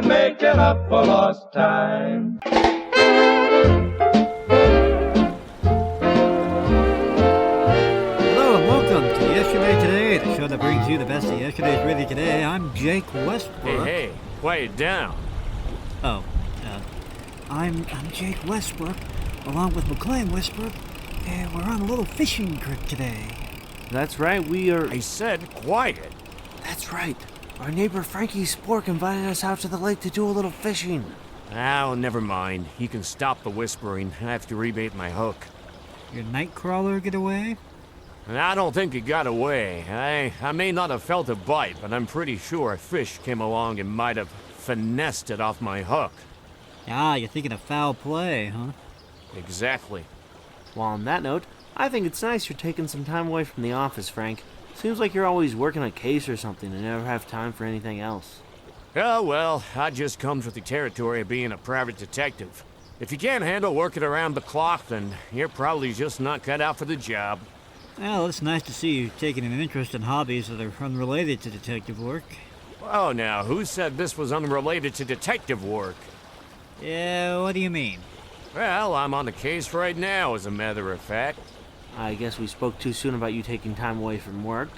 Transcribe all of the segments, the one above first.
we're making up for lost time. Hello and welcome to Yesterday Today, the show that brings you the best of yesterday's really today. I'm Jake Westbrook. Hey, quiet down. I'm Jake Westbrook, along with McLean Westbrook, and we're on a little fishing trip today. That's right, we are... I said quiet. That's right. Our neighbor Frankie Spork invited us out to the lake to do a little fishing. Oh, never mind. You can stop the whispering. I have to rebait my hook. Your night crawler get away? I don't think it got away. I may not have felt a bite, but I'm pretty sure a fish came along and might have finessed it off my hook. Ah, you're thinking of foul play, huh? Exactly. Well, on that note, I think it's nice you're taking some time away from the office, Frank. Seems like you're always working a case or something and never have time for anything else. Oh, well, that just comes with the territory of being a private detective. If you can't handle working around the clock, then you're probably just not cut out for the job. Well, it's nice to see you taking an interest in hobbies that are unrelated to detective work. Oh, now, who said this was unrelated to detective work? Yeah, what do you mean? Well, I'm on the case right now, as a matter of fact. I guess we spoke too soon about you taking time away from work.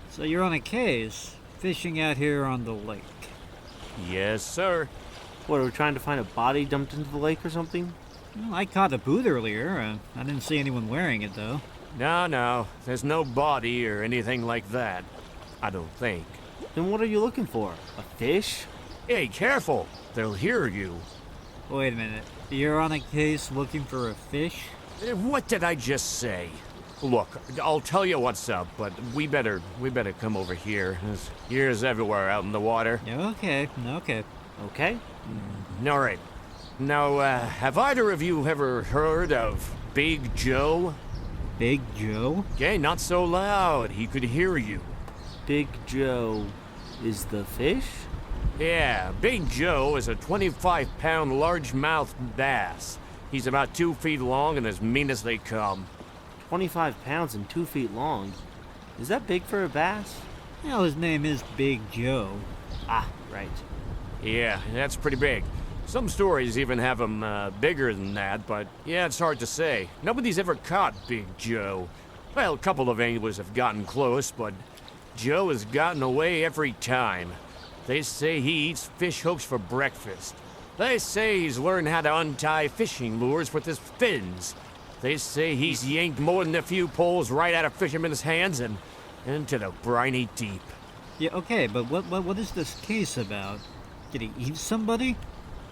So you're on a case, fishing out here on the lake. Yes, sir. What, are we trying to find a body dumped into the lake or something? Well, I caught a boot earlier. I didn't see anyone wearing it, though. No, there's no body or anything like that. I don't think. Then what are you looking for? A fish? Hey, careful! They'll hear you. Wait a minute. You're on a case looking for a fish? What did I just say? Look, I'll tell you what's up, but we better come over here. There's ears everywhere out in the water. Okay. Okay. All right. Now, have either of you ever heard of Big Joe? Big Joe? Okay, not so loud. He could hear you. Big Joe is the fish? Yeah, Big Joe is a 25-pound largemouth bass. He's about 2 feet long and as mean as they come. 25 pounds and 2 feet long. Is that big for a bass? Well, his name is Big Joe. Ah, right. Yeah, that's pretty big. Some stories even have him bigger than that, but yeah, it's hard to say. Nobody's ever caught Big Joe. Well, a couple of anglers have gotten close, but Joe has gotten away every time. They say he eats fish hooks for breakfast. They say he's learned how to untie fishing lures with his fins. They say he's yanked more than a few poles right out of fishermen's hands and into the briny deep. Yeah, okay, but what is this case about? Did he eat somebody?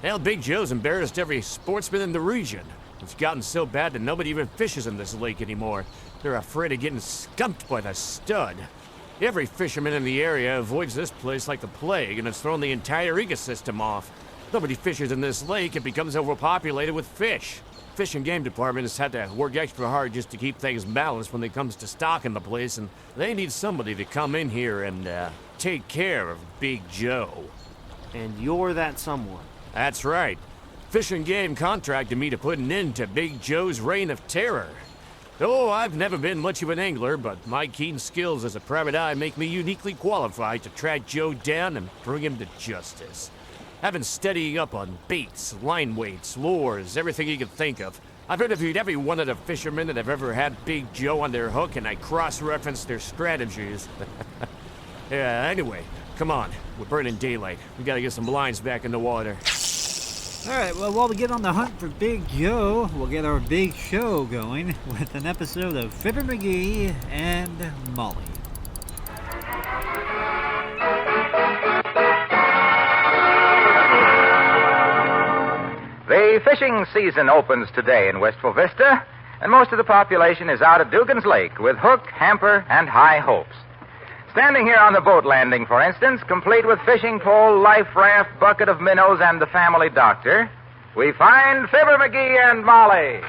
Hell, Big Joe's embarrassed every sportsman in the region. It's gotten so bad that nobody even fishes in this lake anymore. They're afraid of getting skunked by the stud. Every fisherman in the area avoids this place like the plague, and it's thrown the entire ecosystem off. Nobody fishes in this lake, it becomes overpopulated with fish. Fish and Game Department has had to work extra hard just to keep things balanced when it comes to stocking the place, and they need somebody to come in here and take care of Big Joe. And you're that someone. That's right. Fish and Game contracted me to put an end to Big Joe's reign of terror. Oh, I've never been much of an angler, but my keen skills as a private eye make me uniquely qualified to track Joe down and bring him to justice. I've been studying up on baits, line weights, lures, everything you can think of. I've interviewed every one of the fishermen that have ever had Big Joe on their hook, and I cross-referenced their strategies. Yeah, anyway, come on. We're burning daylight. We gotta get some blinds back in the water. Alright, well, while we get on the hunt for Big Joe, we'll get our big show going with an episode of Fibber McGee and Molly. The fishing season opens today in Wistful Vista, and most of the population is out at Dugan's Lake with hook, hamper, and high hopes. Standing here on the boat landing, for instance, complete with fishing pole, life raft, bucket of minnows, and the family doctor, we find Fibber McGee and Molly.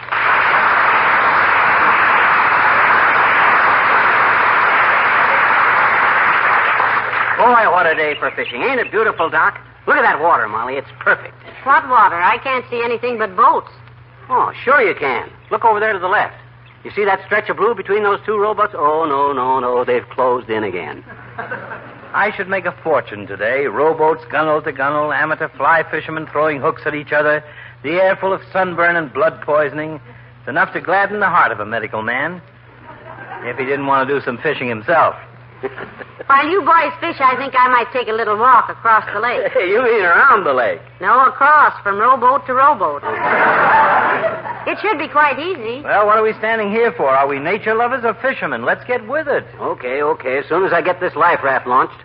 Boy, what a day for fishing. Ain't it beautiful, Doc? Look at that water, Molly. It's perfect. What water? I can't see anything but boats. Oh, sure you can. Look over there to the left. You see that stretch of blue between those two rowboats? Oh, no. They've closed in again. I should make a fortune today. Rowboats, gunwale to gunwale, amateur fly fishermen throwing hooks at each other, the air full of sunburn and blood poisoning. It's enough to gladden the heart of a medical man. If he didn't want to do some fishing himself. While you boys fish, I think I might take a little walk across the lake. Hey, you mean around the lake? No, across, from rowboat to rowboat. It should be quite easy. Well, what are we standing here for? Are we nature lovers or fishermen? Let's get with it. Okay. As soon as I get this life raft launched,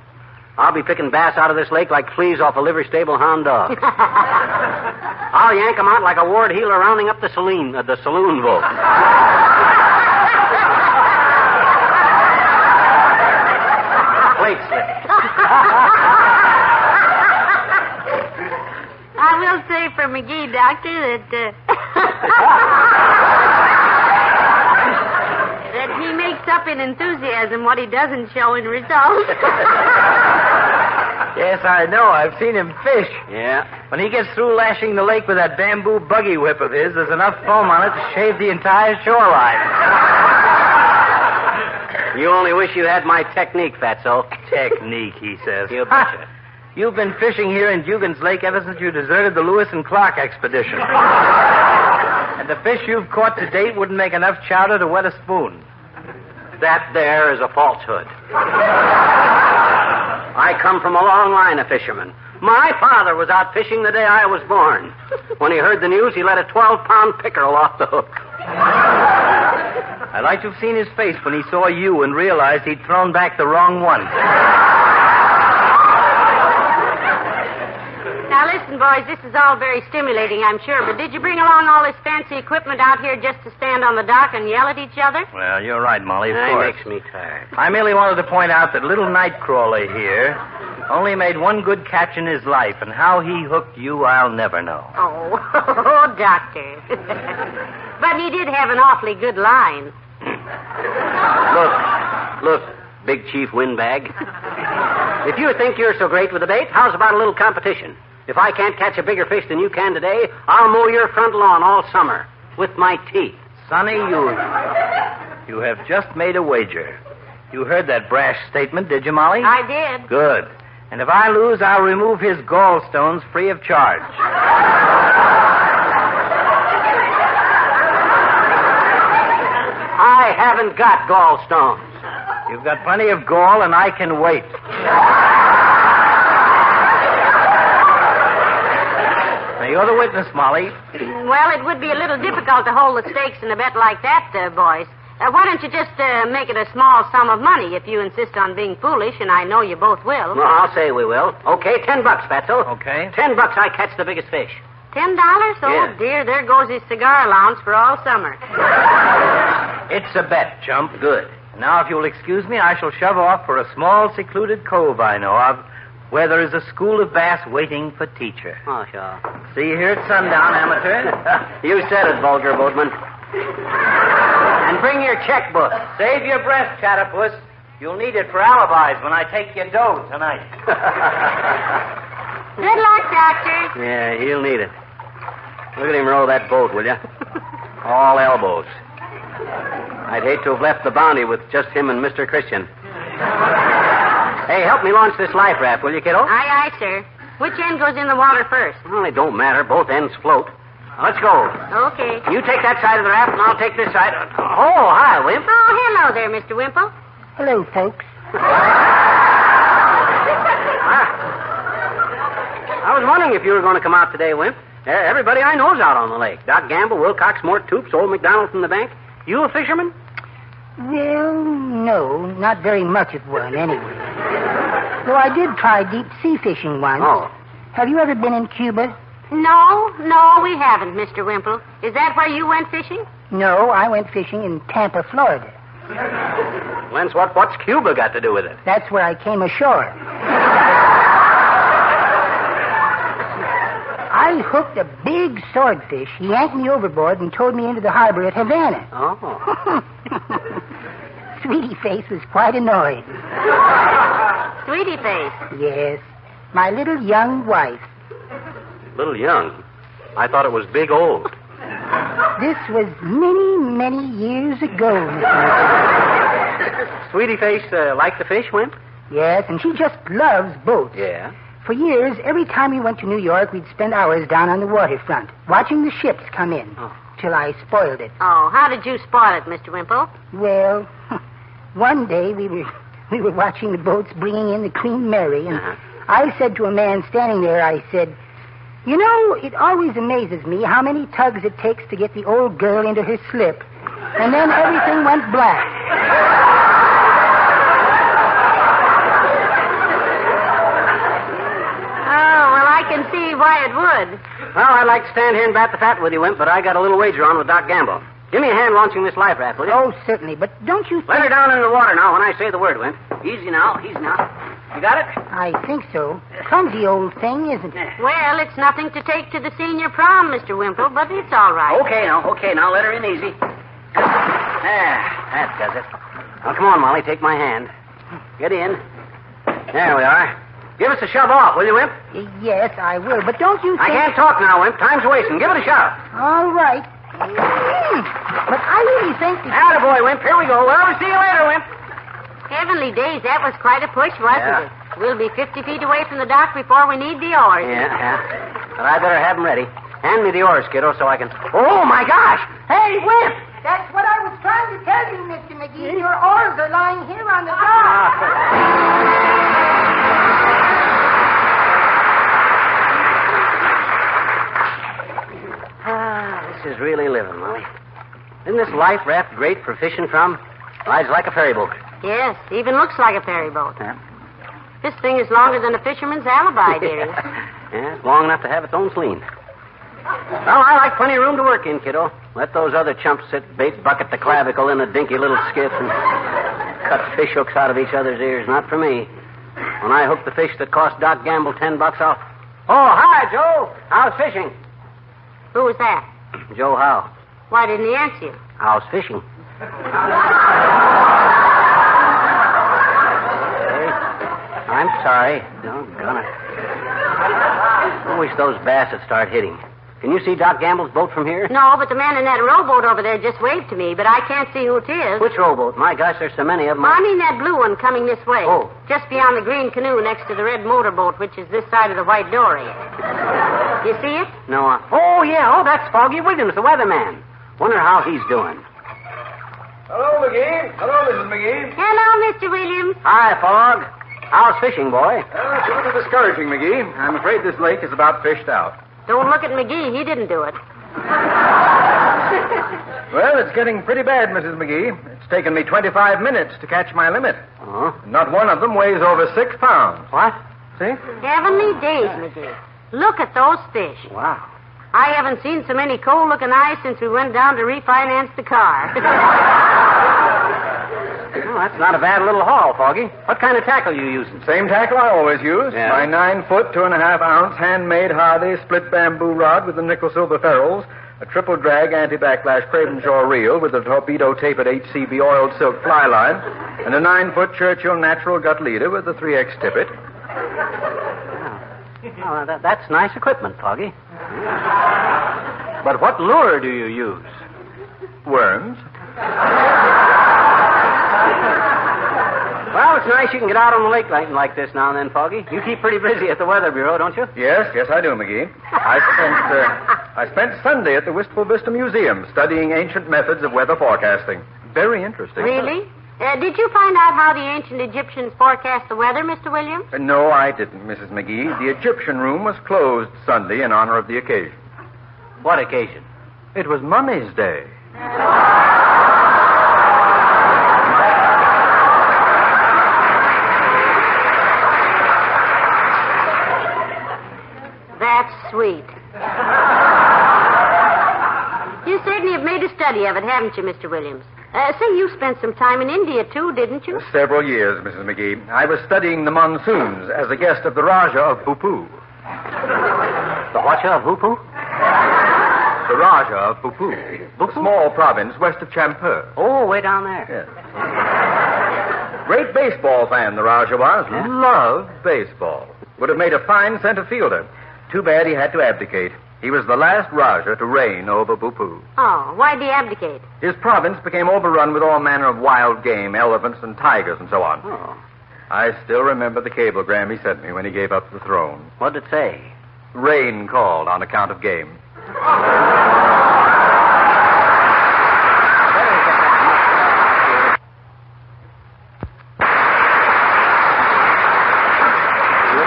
I'll be picking bass out of this lake like fleas off a liver stable hound dog. I'll yank them out like a ward heeler rounding up the saloon vote. Plate slip. I will say for McGee, Doctor, that that he makes up in enthusiasm what he doesn't show in results. Yes, I know. I've seen him fish. Yeah. When he gets through lashing the lake with that bamboo buggy whip of his, there's enough foam on it to shave the entire shoreline. You only wish you had my technique, Fatso. Technique, he says. You betcha. You've been fishing here in Dugan's Lake ever since you deserted the Lewis and Clark expedition. And the fish you've caught to date wouldn't make enough chowder to wet a spoon. That there is a falsehood. I come from a long line of fishermen. My father was out fishing the day I was born. When he heard the news, he let a 12-pound pickerel off the hook. I'd like to have seen his face when he saw you and realized he'd thrown back the wrong one. Now, listen, boys, this is all very stimulating, I'm sure, but did you bring along all this fancy equipment out here just to stand on the dock and yell at each other? Well, you're right, Molly, of That course. makes me tired. I merely wanted to point out that little Nightcrawler here only made one good catch in his life, and how he hooked you, I'll never know. Oh, Doctor. But he did have an awfully good line. Look, Big Chief Windbag. If you think you're so great with the bait, how's about a little competition? If I can't catch a bigger fish than you can today, I'll mow your front lawn all summer with my teeth. Sonny, you have just made a wager. You heard that brash statement, did you, Molly? I did. Good. And if I lose, I'll remove his gallstones free of charge. I haven't got gallstones. You've got plenty of gall, and I can wait. Now, you're the witness, Molly. Well, it would be a little difficult to hold the stakes in a bet like that, boys. Why don't you just make it a small sum of money if you insist on being foolish, and I know you both will. Well, I'll say we will. Okay, $10, Fatso. Okay. $10 I catch the biggest fish. $10? Oh, Yeah. dear, there goes his cigar allowance for all summer. It's a bet, chump. Good. Now, if you'll excuse me, I shall shove off for a small, secluded cove I know of, where there is a school of bass waiting for teacher. Oh, sure. See you here at sundown, amateur. You said it, vulgar boatman. And bring your checkbook. Save your breath, Chatterpuss. You'll need it for alibis when I take your dough tonight. Good luck, Doctor. Yeah, he'll need it. Look at him row that boat, will you? All elbows. I'd hate to have left the Bounty with just him and Mr. Christian. Hey, help me launch this life raft, will you, kiddo? Aye, aye, sir. Which end goes in the water first? Well, it don't matter. Both ends float. Let's go. Okay. You take that side of the raft, and I'll take this side. Oh, hi, Wimp. Oh, hello there, Mr. Wimple. Hello, folks. I was wondering if you were going to come out today, Wimp. Everybody I know's out on the lake. Doc Gamble, Wilcox, Mort Toops, old McDonald from the bank. You a fisherman? Well, no, not very much of one, anyway. Though I did try deep sea fishing once. Oh. Have you ever been in Cuba? No, we haven't, Mr. Wimple. Is that where you went fishing? No, I went fishing in Tampa, Florida. Lance, what's Cuba got to do with it? That's where I came ashore. I hooked a big swordfish. He yanked me overboard and towed me into the harbor at Havana. Oh. Sweetie Face was quite annoyed. Sweetie Face. Yes, my little young wife. Little young. I thought it was big old. This was many, many years ago, Mr. Sweetie Face like the fish, Wimp? Yes, and she just loves boats. Yeah? For years, every time we went to New York, we'd spend hours down on the waterfront, watching the ships come in, till I spoiled it. Oh, how did you spoil it, Mr. Wimple? Well, one day we were watching the boats bringing in the Queen Mary, and I said to a man standing there, I said, "You know, it always amazes me how many tugs it takes to get the old girl into her slip." And then everything went black. I can see why it would. Well, I'd like to stand here and bat the fat with you, Wimp, but I got a little wager on with Doc Gamble. Give me a hand launching this life raft, will you? Oh, certainly, but don't you think... Let her down into the water now when I say the word, Wimp. Easy now, easy now. You got it? I think so. Clumsy old thing, isn't it? Well, it's nothing to take to the senior prom, Mr. Wimple, but it's all right. Okay, now, let her in easy. There, that does it. Now, come on, Molly, take my hand. Get in. There we are. Give us a shove off, will you, Wimp? Yes, I will, but don't you think... I can't talk now, Wimp. Time's wasting. Give it a shove. All right. But I really think... Attaboy, Wimp. Here we go. Well, we'll see you later, Wimp. Heavenly days, that was quite a push, wasn't it? We'll be 50 feet away from the dock before we need the oars. Yeah. But I better have them ready. Hand me the oars, kiddo, so I can... Oh, my gosh! Hey, Wimp! That's what I was trying to tell you, Mr. McGee. Your oars are lying here on the dock. This is really living, Molly. Isn't this life raft great for fishing from? Rides like a ferry boat. Yes, even looks like a ferry boat. Yeah. This thing is longer than a fisherman's alibi, dearie. Yeah, it's long enough to have its own sleen. Well, I like plenty of room to work in, kiddo. Let those other chumps sit bait bucket the clavicle in a dinky little skiff and cut fish hooks out of each other's ears. Not for me. When I hook the fish that cost Doc Gamble $10, I'll... Oh, hi, Joe. How's fishing? Who was that? Joe Howe. Why didn't he answer you? How's fishing? Hey, I'm sorry. Doggone it. I wish those bass would start hitting. Can you see Doc Gamble's boat from here? No, but the man in that rowboat over there just waved to me, but I can't see who it is. Which rowboat? My gosh, there's so many of them. I mean that blue one coming this way. Oh. Just beyond the green canoe next to the red motorboat, which is this side of the white dory. You see it? No. Oh, yeah. Oh, that's Foggy Williams, the weatherman. Wonder how he's doing. Hello, McGee. Hello, Mrs. McGee. Hello, Mr. Williams. Hi, Fog. How's fishing, boy? It's a little discouraging, McGee. I'm afraid this lake is about fished out. Don't look at McGee. He didn't do it. Well, it's getting pretty bad, Mrs. McGee. It's taken me 25 minutes to catch my limit. Oh? Not one of them weighs over 6 pounds. What? See? Heavenly days, McGee. Look at those fish. Wow. I haven't seen so many cold-looking eyes since we went down to refinance the car. Well, that's not a bad little haul, Foggy. What kind of tackle you using? Same tackle I always use. Yeah. My 9-foot, 2.5-ounce handmade Hardy split bamboo rod with the nickel-silver ferrules, a triple drag anti-backlash Cravenshaw reel with a torpedo tapered HCB oiled silk fly line, and a 9-foot Churchill natural gut leader with a 3X tippet. Oh, that's nice equipment, Foggy. But what lure do you use? Worms. Well, it's nice you can get out on the lake like this now and then, Foggy. You keep pretty busy at the Weather Bureau, don't you? Yes, I do, McGee. I spent Sunday at the Wistful Vista Museum studying ancient methods of weather forecasting. Very interesting. Really? Did you find out how the ancient Egyptians forecast the weather, Mr. Williams? No, I didn't, Mrs. McGee. The Egyptian room was closed Sunday in honor of the occasion. What occasion? It was Mummy's Day. That's sweet. You certainly have made a study of it, haven't you, Mr. Williams? Say, you spent some time in India, too, didn't you? Several years, Mrs. McGee. I was studying the monsoons as a guest of the Raja of Bhupoo. The Raja of Bhupoo? The Raja of Bhupoo. A small province west of Champur. Oh, way down there. Yes. Great baseball fan, the Raja was. Yeah? Loved baseball. Would have made a fine center fielder. Too bad he had to abdicate. He was the last Raja to reign over Bhupoo. Oh, why'd he abdicate? His province became overrun with all manner of wild game, elephants and tigers and so on. Oh. I still remember the cablegram he sent me when he gave up the throne. What'd it say? Rain called on account of game. Look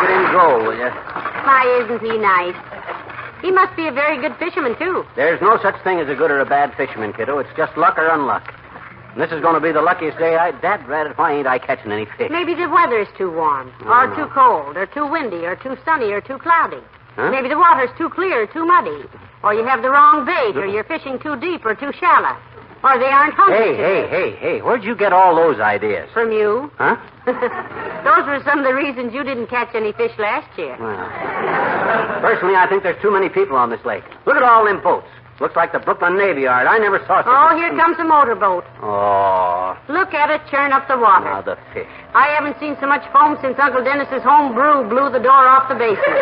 at him go, will you? Why, isn't he nice? He must be a very good fisherman, too. There's no such thing as a good or a bad fisherman, kiddo. It's just luck or unluck. And this is going to be the luckiest day Dad ratted, why ain't I catching any fish? Maybe the weather's too warm, or too cold, or too windy, or too sunny, or too cloudy. Huh? Maybe the water's too clear, too muddy. Or you have the wrong bait, or you're fishing too deep or too shallow. Or they aren't hungry. Hey, where'd you get all those ideas? From you. Huh? Those were some of the reasons you didn't catch any fish last year. Well, personally, I think there's too many people on this lake. Look at all them boats. Looks like the Brooklyn Navy Yard. I never saw such Oh, here comes a motorboat. Oh. Look at it churn up the water. Now the fish. I haven't seen so much foam since Uncle Dennis's home brew blew the door off the basement.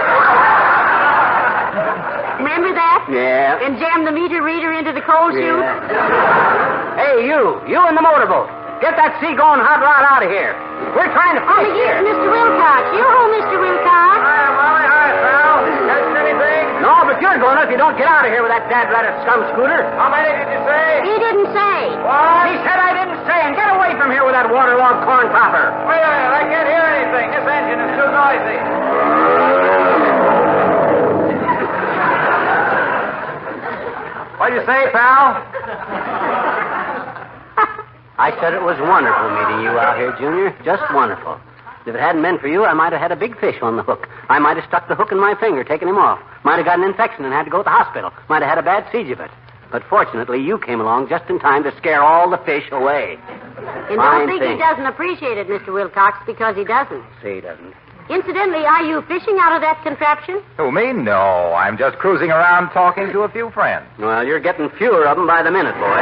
Remember that? Yeah. And jammed the meter reader into the coal chute? Hey, you in the motorboat. Get that sea-going hot rod out of here. We're trying to fish here. Mr. Wilcox. You're home, Mr. Wilcox. Hi, Molly. Hi, pal. Catching anything? No, but you're going if you don't get out of here with that dad-ratted scum scooter. How many did you say? He didn't say. What? He said I didn't say, and get away from here with that waterlogged corn popper. Wait a minute. I can't hear anything. This engine is too noisy. What'd you say, pal? I said it was wonderful meeting you out here, Junior. Just wonderful. If it hadn't been for you, I might have had a big fish on the hook. I might have stuck the hook in my finger, taken him off. Might have got an infection and had to go to the hospital. Might have had a bad siege of it. But fortunately, you came along just in time to scare all the fish away. And don't think he doesn't appreciate it, Mr. Wilcox, because he doesn't. See, he doesn't. Incidentally, are you fishing out of that contraption? Who, me? No. I'm just cruising around talking to a few friends. Well, you're getting fewer of them by the minute, boy.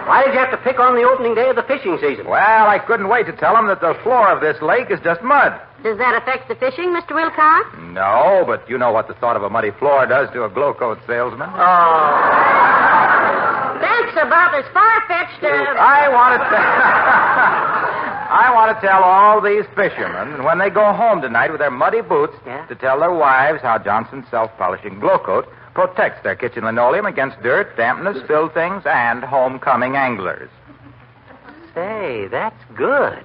Why did you have to pick on the opening day of the fishing season? Well, I couldn't wait to tell them that the floor of this lake is just mud. Does that affect the fishing, Mr. Wilcox? No, but you know what the thought of a muddy floor does to a glow coat salesman. Oh. That's about as far-fetched as... I want to tell all these fishermen, when they go home tonight with their muddy boots, to tell their wives how Johnson's self-polishing glow coat protects their kitchen linoleum against dirt, dampness, spilled things, and homecoming anglers. Say, that's good.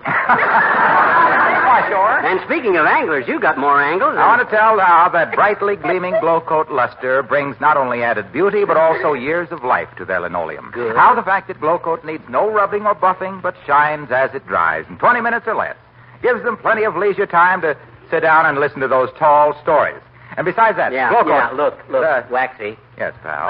Why, sure. And speaking of anglers, you got more angles. I want to tell now that brightly gleaming glow coat luster brings not only added beauty, but also years of life to their linoleum. Good. How the fact that glow coat needs no rubbing or buffing, but shines as it dries in 20 minutes or less, gives them plenty of leisure time to sit down and listen to those tall stories. And besides that, glow coat... look, Waxy. Yes, pal.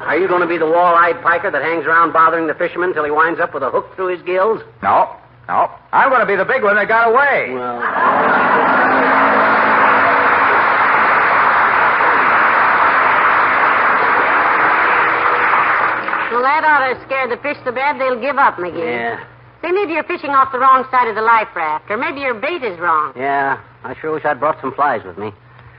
Are you going to be the wall-eyed piker that hangs around bothering the fisherman till he winds up with a hook through his gills? No. I'm going to be the big one that got away. Well... Well, that ought to scare the fish so bad they'll give up, McGee. Yeah. Say, maybe you're fishing off the wrong side of the life raft, or maybe your bait is wrong. Yeah, I sure wish I'd brought some flies with me.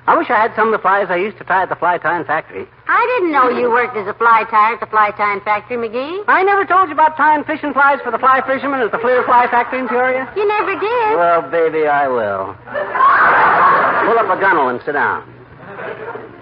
I wish I had some of the flies I used to tie at the fly tying factory. I didn't know you worked as a fly tyer at the fly tying factory, McGee. I never told you about tying fishing flies for the fly fishermen at the Fleer Fly Factory in Peoria. You never did. Well, baby, I will. Pull up a gunnel and sit down.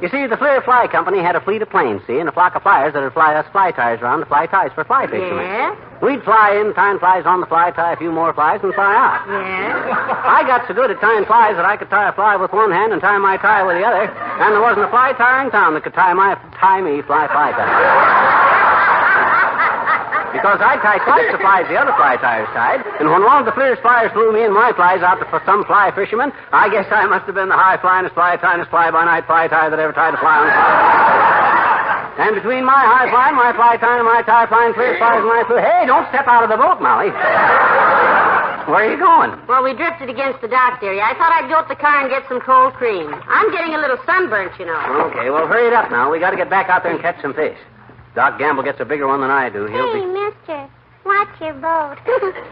You see, the Fleer Fly Company had a fleet of planes, see, and a flock of flyers that would fly us fly tyers around to fly ties for fly fishermen. Yeah? We'd fly in, tying flies on the fly, tie a few more flies, and fly out. Yeah? I got so good at tying flies that I could tie a fly with one hand and tie my tie with the other, and there wasn't a fly tyer in town that could tie me fly tie. Because I tied twice the flies the other fly tyers tied, and when one of the Fleer's flyers flew me and my flies out for some fly fisherman, I guess I must have been the high-flyingest, fly-tyingest, fly-by-night fly tyer that ever tied a fly on the fly. And between my high-flying, my fly-tying, and my tie-flying Fleer's flies and my flew... Hey, don't step out of the boat, Molly. Where are you going? Well, we drifted against the dock area. I thought I'd go to the car and get some cold cream. I'm getting a little sunburnt, you know. Okay, well, hurry it up now. We got to get back out there and catch some fish. Doc Gamble gets a bigger one than I do. Mister, watch your boat.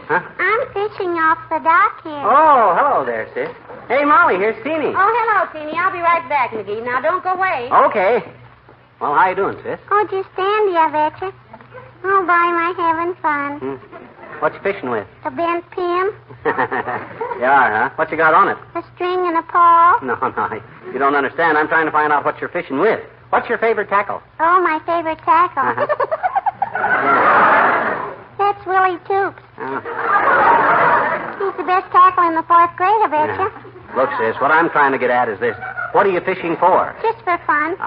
Huh? I'm fishing off the dock here. Oh, hello there, sis. Hey, Molly, here's Teeny. Oh, hello, Teeny. I'll be right back, McGee. Now, don't go away. Okay. Well, how you doing, sis? Oh, just dandy, I betcha. Oh, boy, am I having fun. What you fishing with? A bent pin, You are, huh? What you got on it? a string, and a pole. No, you don't understand. I'm trying to find out what you're fishing with. What's your favorite tackle? Oh, my favorite tackle. That's Willie Toops. He's the best tackle in the 4th grade, I bet you. Look, sis, what I'm trying to get at is this. What are you fishing for? Just for fun.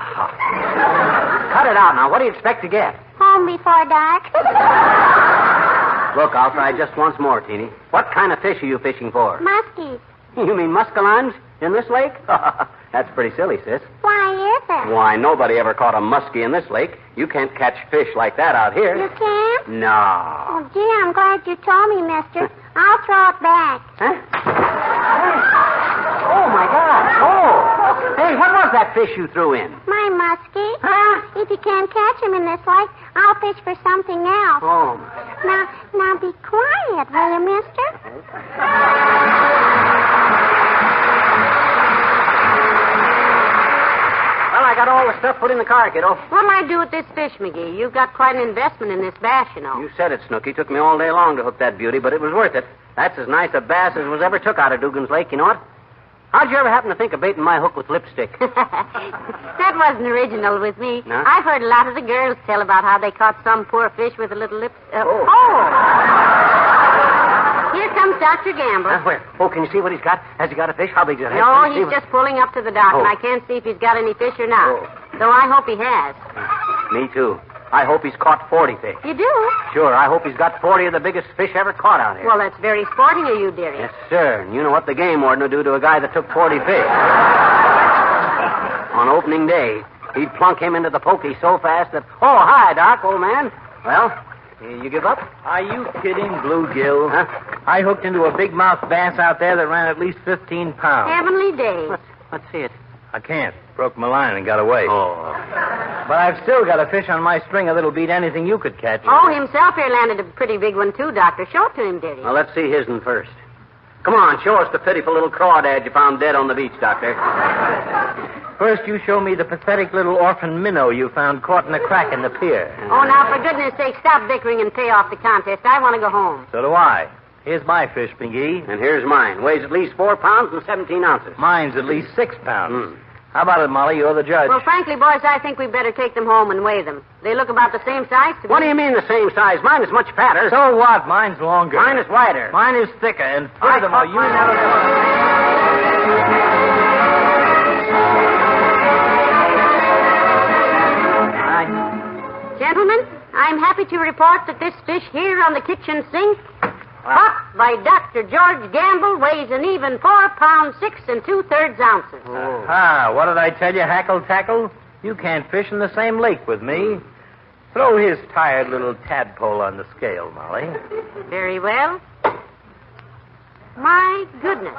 Cut it out now. What do you expect to get? Home before dark. Look, I'll try just once more, Teeny. What kind of fish are you fishing for? Muskies. You mean muskellunge in this lake? That's pretty silly, sis. Why is it? Why, nobody ever caught a muskie in this lake. You can't catch fish like that out here. You can't? No. Oh, gee, I'm glad you told me, mister. I'll throw it back. Huh? Oh, my God. Oh. Hey, what was that fish you threw in? My muskie. Huh? If you can't catch him in this lake, I'll fish for something else. Oh. Now be quiet, will you, mister? Well, I got all the stuff put in the car, kiddo. What'll I do with this fish, McGee? You've got quite an investment in this bass, you know. You said it, Snooky. Took me all day long to hook that beauty, but it was worth it. That's as nice a bass as was ever took out of Dugan's Lake, you know what? How'd you ever happen to think of baiting my hook with lipstick? That wasn't original with me. No? I've heard a lot of the girls tell about how they caught some poor fish with a little lip... Oh. Here comes Dr. Gamble. Where? Oh, can you see what he's got? Has he got a fish? How big is it? No, he's just pulling up to the dock, Oh. and I can't see if he's got any fish or not. Oh. Though I hope he has. Me too. I hope he's caught 40 fish. You do? Sure, I hope he's got 40 of the biggest fish ever caught out here. Well, that's very sporting of you, dearie. Yes, sir. And you know what the game warden will do to a guy that took 40 fish. On opening day, he'd plunk him into the pokey so fast that... Oh, hi, Doc, old man. Well, you give up? Are you kidding, Bluegill? Huh? I hooked into a big mouth bass out there that ran at least 15 pounds. Heavenly days. Let's see it. I can't. Broke my line and got away. Oh. But I've still got a fish on my stringer that'll beat anything you could catch. Oh, himself here landed a pretty big one, too, Doctor. Show it to him, dearie. Well, let's see his one first. Come on, show us the pitiful little crawdad you found dead on the beach, Doctor. First, you show me the pathetic little orphan minnow you found caught in a crack in the pier. Oh, now, for goodness sake, stop bickering and pay off the contest. I want to go home. So do I. Here's my fish, McGee. And here's mine. Weighs at least 4 pounds and 17 ounces. Mine's at least 6 pounds. How about it, Molly? You're the judge. Well, frankly, boys, I think we'd better take them home and weigh them. They look about the same size to me. What do you mean the same size? Mine is much fatter. So what? Mine's longer. Mine is wider. Mine is thicker, and furthermore, you never... Gentlemen, I'm happy to report that this fish here on the kitchen sink, caught by Dr. George Gamble, weighs an even 4 pounds 6 2/3 ounces. What did I tell you, Hackle Tackle? You can't fish in the same lake with me. Throw his tired little tadpole on the scale, Molly. Very well. My goodness.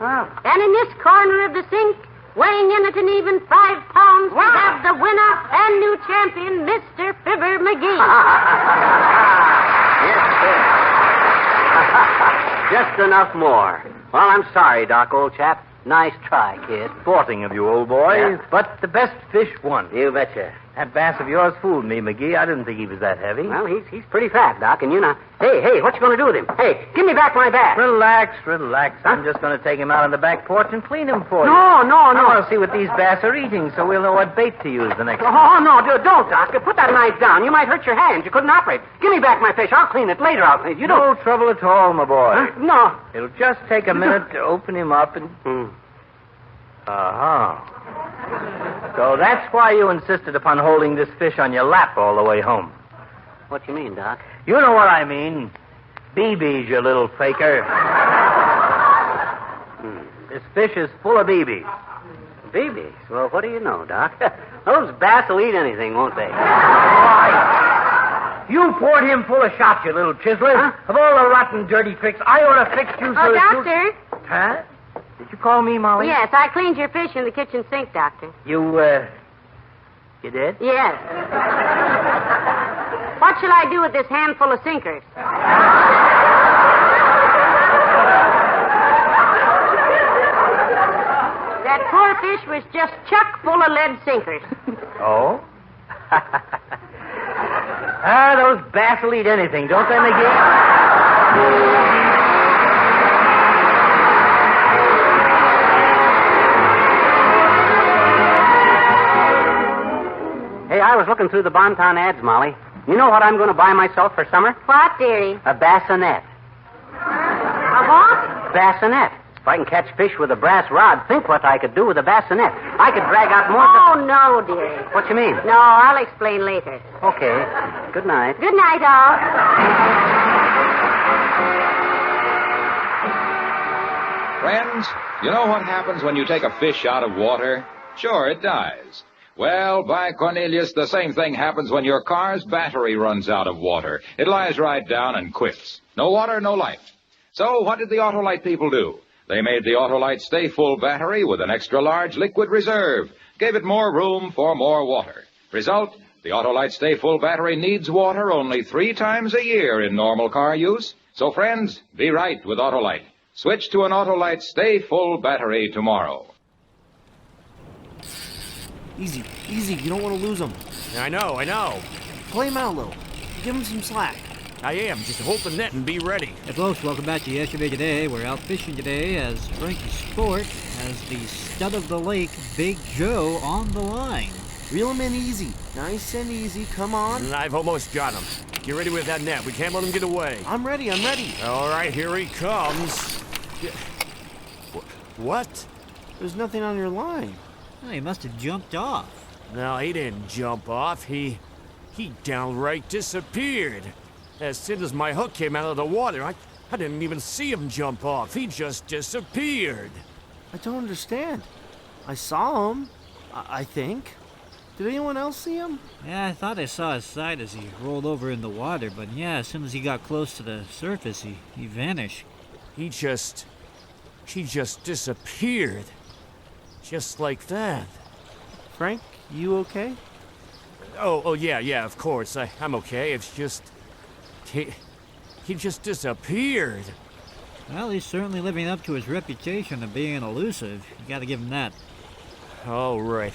And in this corner of the sink, weighing in at an even 5 pounds, we have the winner and new champion, Mr. Fibber McGee. Yes, sir. Just enough more. Well, I'm sorry, Doc, old chap. Nice try, kid. Sporting of you, old boy. Yeah. But the best fish won. You betcha. That bass of yours fooled me, McGee. I didn't think he was that heavy. Well, he's pretty fat, Doc, and you know. Hey, what you going to do with him? Hey, give me back my bat. Relax. I'm just going to take him out on the back porch and clean him for you. No. I want to see what these bass are eating so we'll know what bait to use the next time. Oh, no, don't, Doc. Put that knife down. You might hurt your hands. You couldn't operate. Give me back my fish. I'll clean it later. I'll clean it. You don't... No trouble at all, my boy. Huh? No. It'll just take a minute to open him up and... So that's why you insisted upon holding this fish on your lap all the way home. What you mean, Doc? You know what I mean. BBs, you little faker. This fish is full of BBs. BBs? Well, what do you know, Doc? Those bass will eat anything, won't they? You poured him full of shots, you little chiseler. Huh? Of all the rotten, dirty tricks, I ought to fix you so Oh, that Doctor. Huh? Did you call me, Molly? Yes, I cleaned your fish in the kitchen sink, Doctor. You did? Yes. What shall I do with this handful of sinkers? That poor fish was just chock full of lead sinkers. Oh? Those bass will eat anything, don't they, McGee? Hey, I was looking through the Bonton ads, Molly. You know what I'm going to buy myself for summer? What, dearie? A bassinet. A what? Bassinet. If I can catch fish with a brass rod, think what I could do with a bassinet. I could drag out more... Oh, no, dearie. What you mean? No, I'll explain later. Okay. Good night. Good night, all. Friends, you know what happens when you take a fish out of water? Sure, it dies. Well, by Cornelius, the same thing happens when your car's battery runs out of water. It lies right down and quits. No water, no life. So what did the Autolite people do? They made the Autolite Stay Full battery with an extra large liquid reserve. Gave it more room for more water. Result, the Autolite Stay Full battery needs water only 3 times a year in normal car use. So friends, be right with Autolite. Switch to an Autolite Stay Full battery tomorrow. Easy, easy. You don't want to lose them. I know. Play him out a little. Give him some slack. I am. Just hold the net and be ready. Hey folks, welcome back to Yesterday Today. We're out fishing today as Frankie Sport has the stud of the lake, Big Joe, on the line. Reel him in easy. Nice and easy. Come on. And I've almost got him. Get ready with that net. We can't let him get away. I'm ready. All right, here he comes. What? There's nothing on your line. Oh, he must have jumped off. No, he didn't jump off. He downright disappeared. As soon as my hook came out of the water, I didn't even see him jump off. He just disappeared. I don't understand. I saw him, I think. Did anyone else see him? Yeah, I thought I saw his side as he rolled over in the water, but yeah, as soon as he got close to the surface, he vanished. He just disappeared. Just like that. Frank, you okay? Oh, yeah, of course. I'm okay. It's just... He just disappeared. Well, he's certainly living up to his reputation of being elusive. You gotta give him that. All right,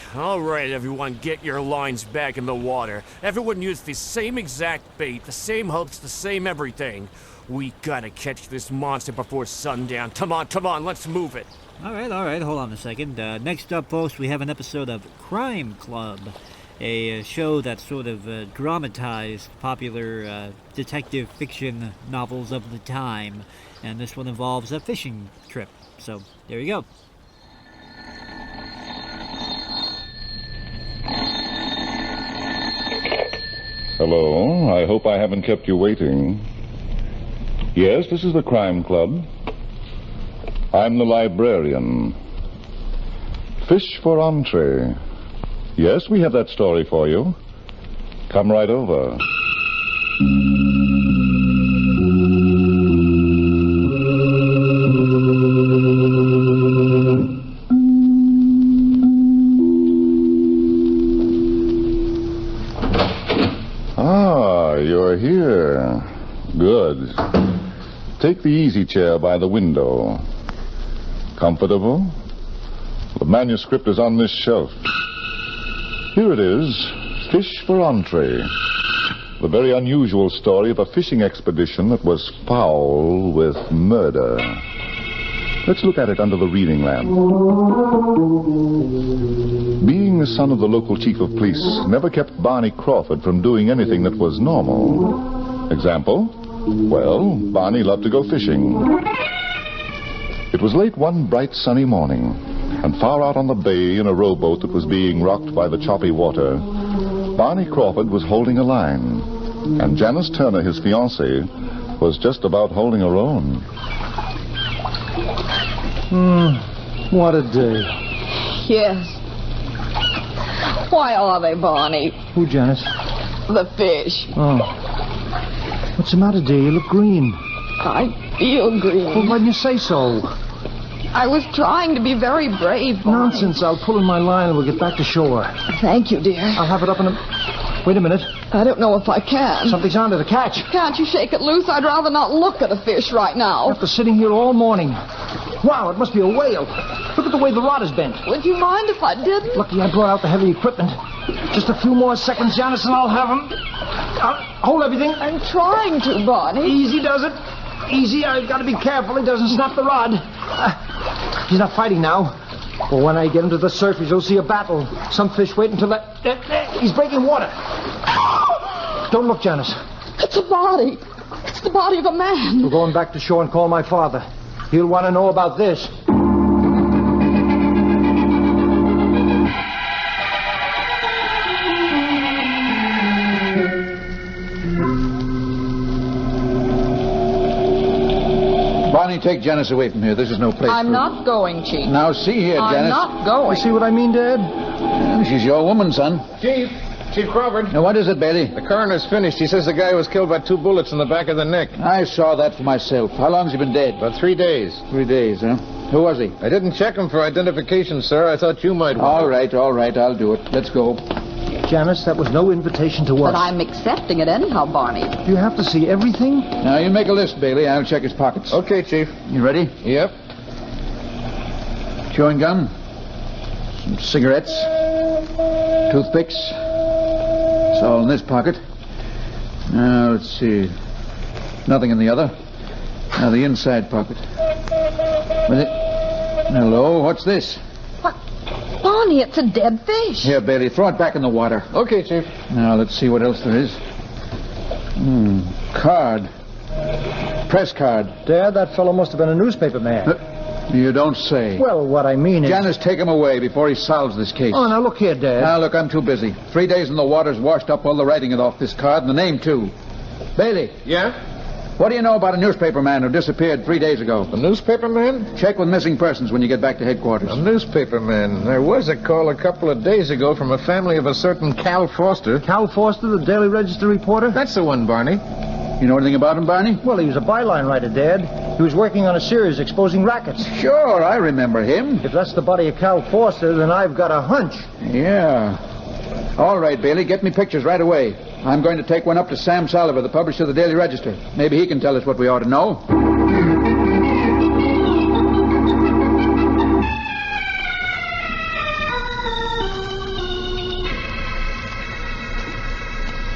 everyone, get your lines back in the water. Everyone use the same exact bait, the same hooks, the same everything. We gotta catch this monster before sundown. Come on, let's move it. All right, hold on a second. Next up, folks, we have an episode of Crime Club, a show that sort of dramatized popular detective fiction novels of the time. And this one involves a fishing trip. So, there you go. Hello, I hope I haven't kept you waiting. Yes, this is the Crime Club. I'm the librarian. Fish for entree. Yes, we have that story for you. Come right over. Ah, you're here. Good. Take the easy chair by the window. Comfortable? The manuscript is on this shelf. Here it is, Fish for Entree. The very unusual story of a fishing expedition that was foul with murder. Let's look at it under the reading lamp. Being the son of the local chief of police never kept Barney Crawford from doing anything that was normal. Example? Well, Barney loved to go fishing. It was late one bright sunny morning, and far out on the bay in a rowboat that was being rocked by the choppy water, Barney Crawford was holding a line, and Janice Turner, his fiancée, was just about holding her own. What a day. Yes. Why are they, Barney? Who, Janice? The fish. Oh. What's the matter, dear? You look green. I feel green. Well, why didn't you say so? I was trying to be very brave, Barney. Nonsense. I'll pull in my line and we'll get back to shore. Thank you, dear. I'll have it up in a... Wait a minute. I don't know if I can. Something's on to the catch. Can't you shake it loose? I'd rather not look at a fish right now. After sitting here all morning. Wow, it must be a whale. Look at the way the rod is bent. Would you mind if I didn't? Lucky I brought out the heavy equipment. Just a few more seconds, Janice, and I'll have him. Hold everything. I'm trying to, Barney. Easy does it. Easy, I've got to be careful he doesn't snap the rod. He's not fighting now. But when I get him to the surface, you'll see a battle. Some fish wait until he's breaking water. Don't look, Janice. It's a body. It's the body of a man. We're going back to shore and call my father. He'll want to know about this. Barney, take Janice away from here. This is no place I'm for... not going, Chief. Now, see here, Janice. I'm not going. You see what I mean, Dad? Well, she's your woman, son. Chief Crawford. Now, what is it, Bailey? The coroner's finished. He says the guy was killed by 2 bullets in the back of the neck. I saw that for myself. How long's he been dead? About 3 days. 3 days, huh? Who was he? I didn't check him for identification, sir. I thought you might want All right, I'll do it. Let's go. Janice, that was no invitation to us. But I'm accepting it anyhow, Barney. Do you have to see everything? Now, you make a list, Bailey. I'll check his pockets. Okay, Chief. You ready? Yep. Chewing gum. Some cigarettes. Toothpicks. It's all in this pocket. Now, let's see. Nothing in the other. Now, the inside pocket. Hello, what's this? What? Barney, it's a dead fish. Here, Bailey, throw it back in the water. Okay, Chief. Now, let's see what else there is. Card. Press card. Dad, that fellow must have been a newspaper man. You don't say. Well, what I mean is... Janice, take him away before he solves this case. Oh, now look here, Dad. Now, look, I'm too busy. 3 days in the water's washed up all the writing off this card and the name, too. Bailey. Yeah? What do you know about a newspaper man who disappeared 3 days ago? A newspaper man? Check with missing persons when you get back to headquarters. A newspaper man. There was a call a couple of days ago from a family of a certain Cal Foster. Cal Foster, the Daily Register reporter? That's the one, Barney. You know anything about him, Barney? Well, he was a byline writer, Dad. He was working on a series exposing rackets. Sure, I remember him. If that's the body of Cal Foster, then I've got a hunch. Yeah. All right, Bailey, get me pictures right away. I'm going to take one up to Sam Salliver, the publisher of the Daily Register. Maybe he can tell us what we ought to know.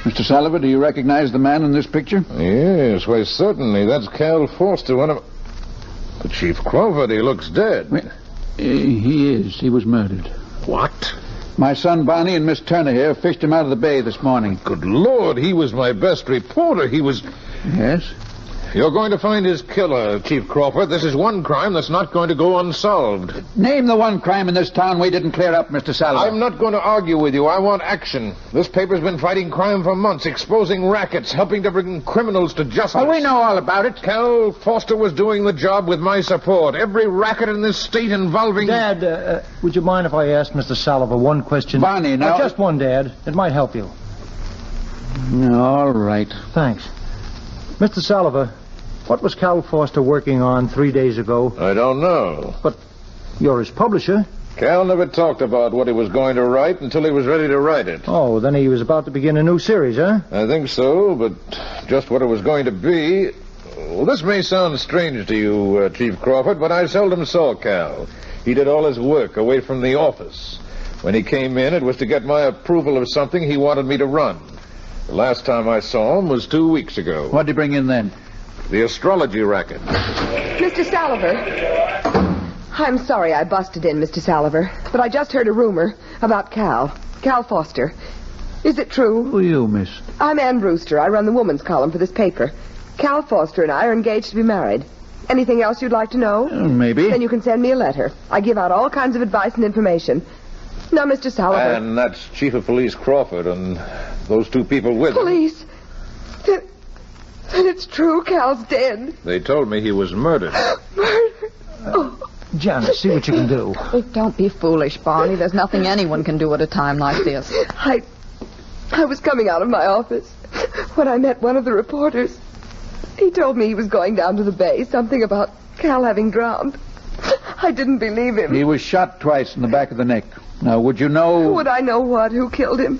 Mr. Salliver, do you recognize the man in this picture? Yes, why, certainly. That's Cal Foster, one of... But Chief Crawford, he looks dead. He is. He was murdered. What? My son Barney and Miss Turner here fished him out of the bay this morning. Good Lord, he was my best reporter. He was... Yes? You're going to find his killer, Chief Crawford. This is one crime that's not going to go unsolved. Name the one crime in this town we didn't clear up, Mr. Salliver. I'm not going to argue with you. I want action. This paper's been fighting crime for months, exposing rackets, helping to bring criminals to justice. Well, we know all about it. Cal Foster was doing the job with my support. Every racket in this state involving... Dad, would you mind if I asked Mr. Salliver one question? Barney, now... Just one, Dad. It might help you. All right. Thanks. Mr. Salliver, what was Cal Foster working on 3 days ago? I don't know. But you're his publisher. Cal never talked about what he was going to write until he was ready to write it. Oh, then he was about to begin a new series, huh? I think so, but just what it was going to be... Well, this may sound strange to you, Chief Crawford, but I seldom saw Cal. He did all his work away from the office. When he came in, it was to get my approval of something he wanted me to run. The last time I saw him was 2 weeks ago. What did he bring in then? The astrology racket. Mr. Salliver. I'm sorry I busted in, Mr. Salliver, but I just heard a rumor about Cal Foster. Is it true? Who are you, miss? I'm Ann Brewster. I run the woman's column for this paper. Cal Foster and I are engaged to be married. Anything else you'd like to know? Maybe. Then you can send me a letter. I give out all kinds of advice and information. Now, Mr. Salliver. And that's Chief of Police Crawford and those 2 people with him. Police? Then it's true, Cal's dead. They told me he was murdered. Murdered? Oh. Janice, see what you can do. Oh, don't be foolish, Barney. There's nothing anyone can do at a time like this. I was coming out of my office when I met one of the reporters. He told me he was going down to the bay, something about Cal having drowned. I didn't believe him. He was shot twice in the back of the neck. Now, would you know... Would I know what? Who killed him?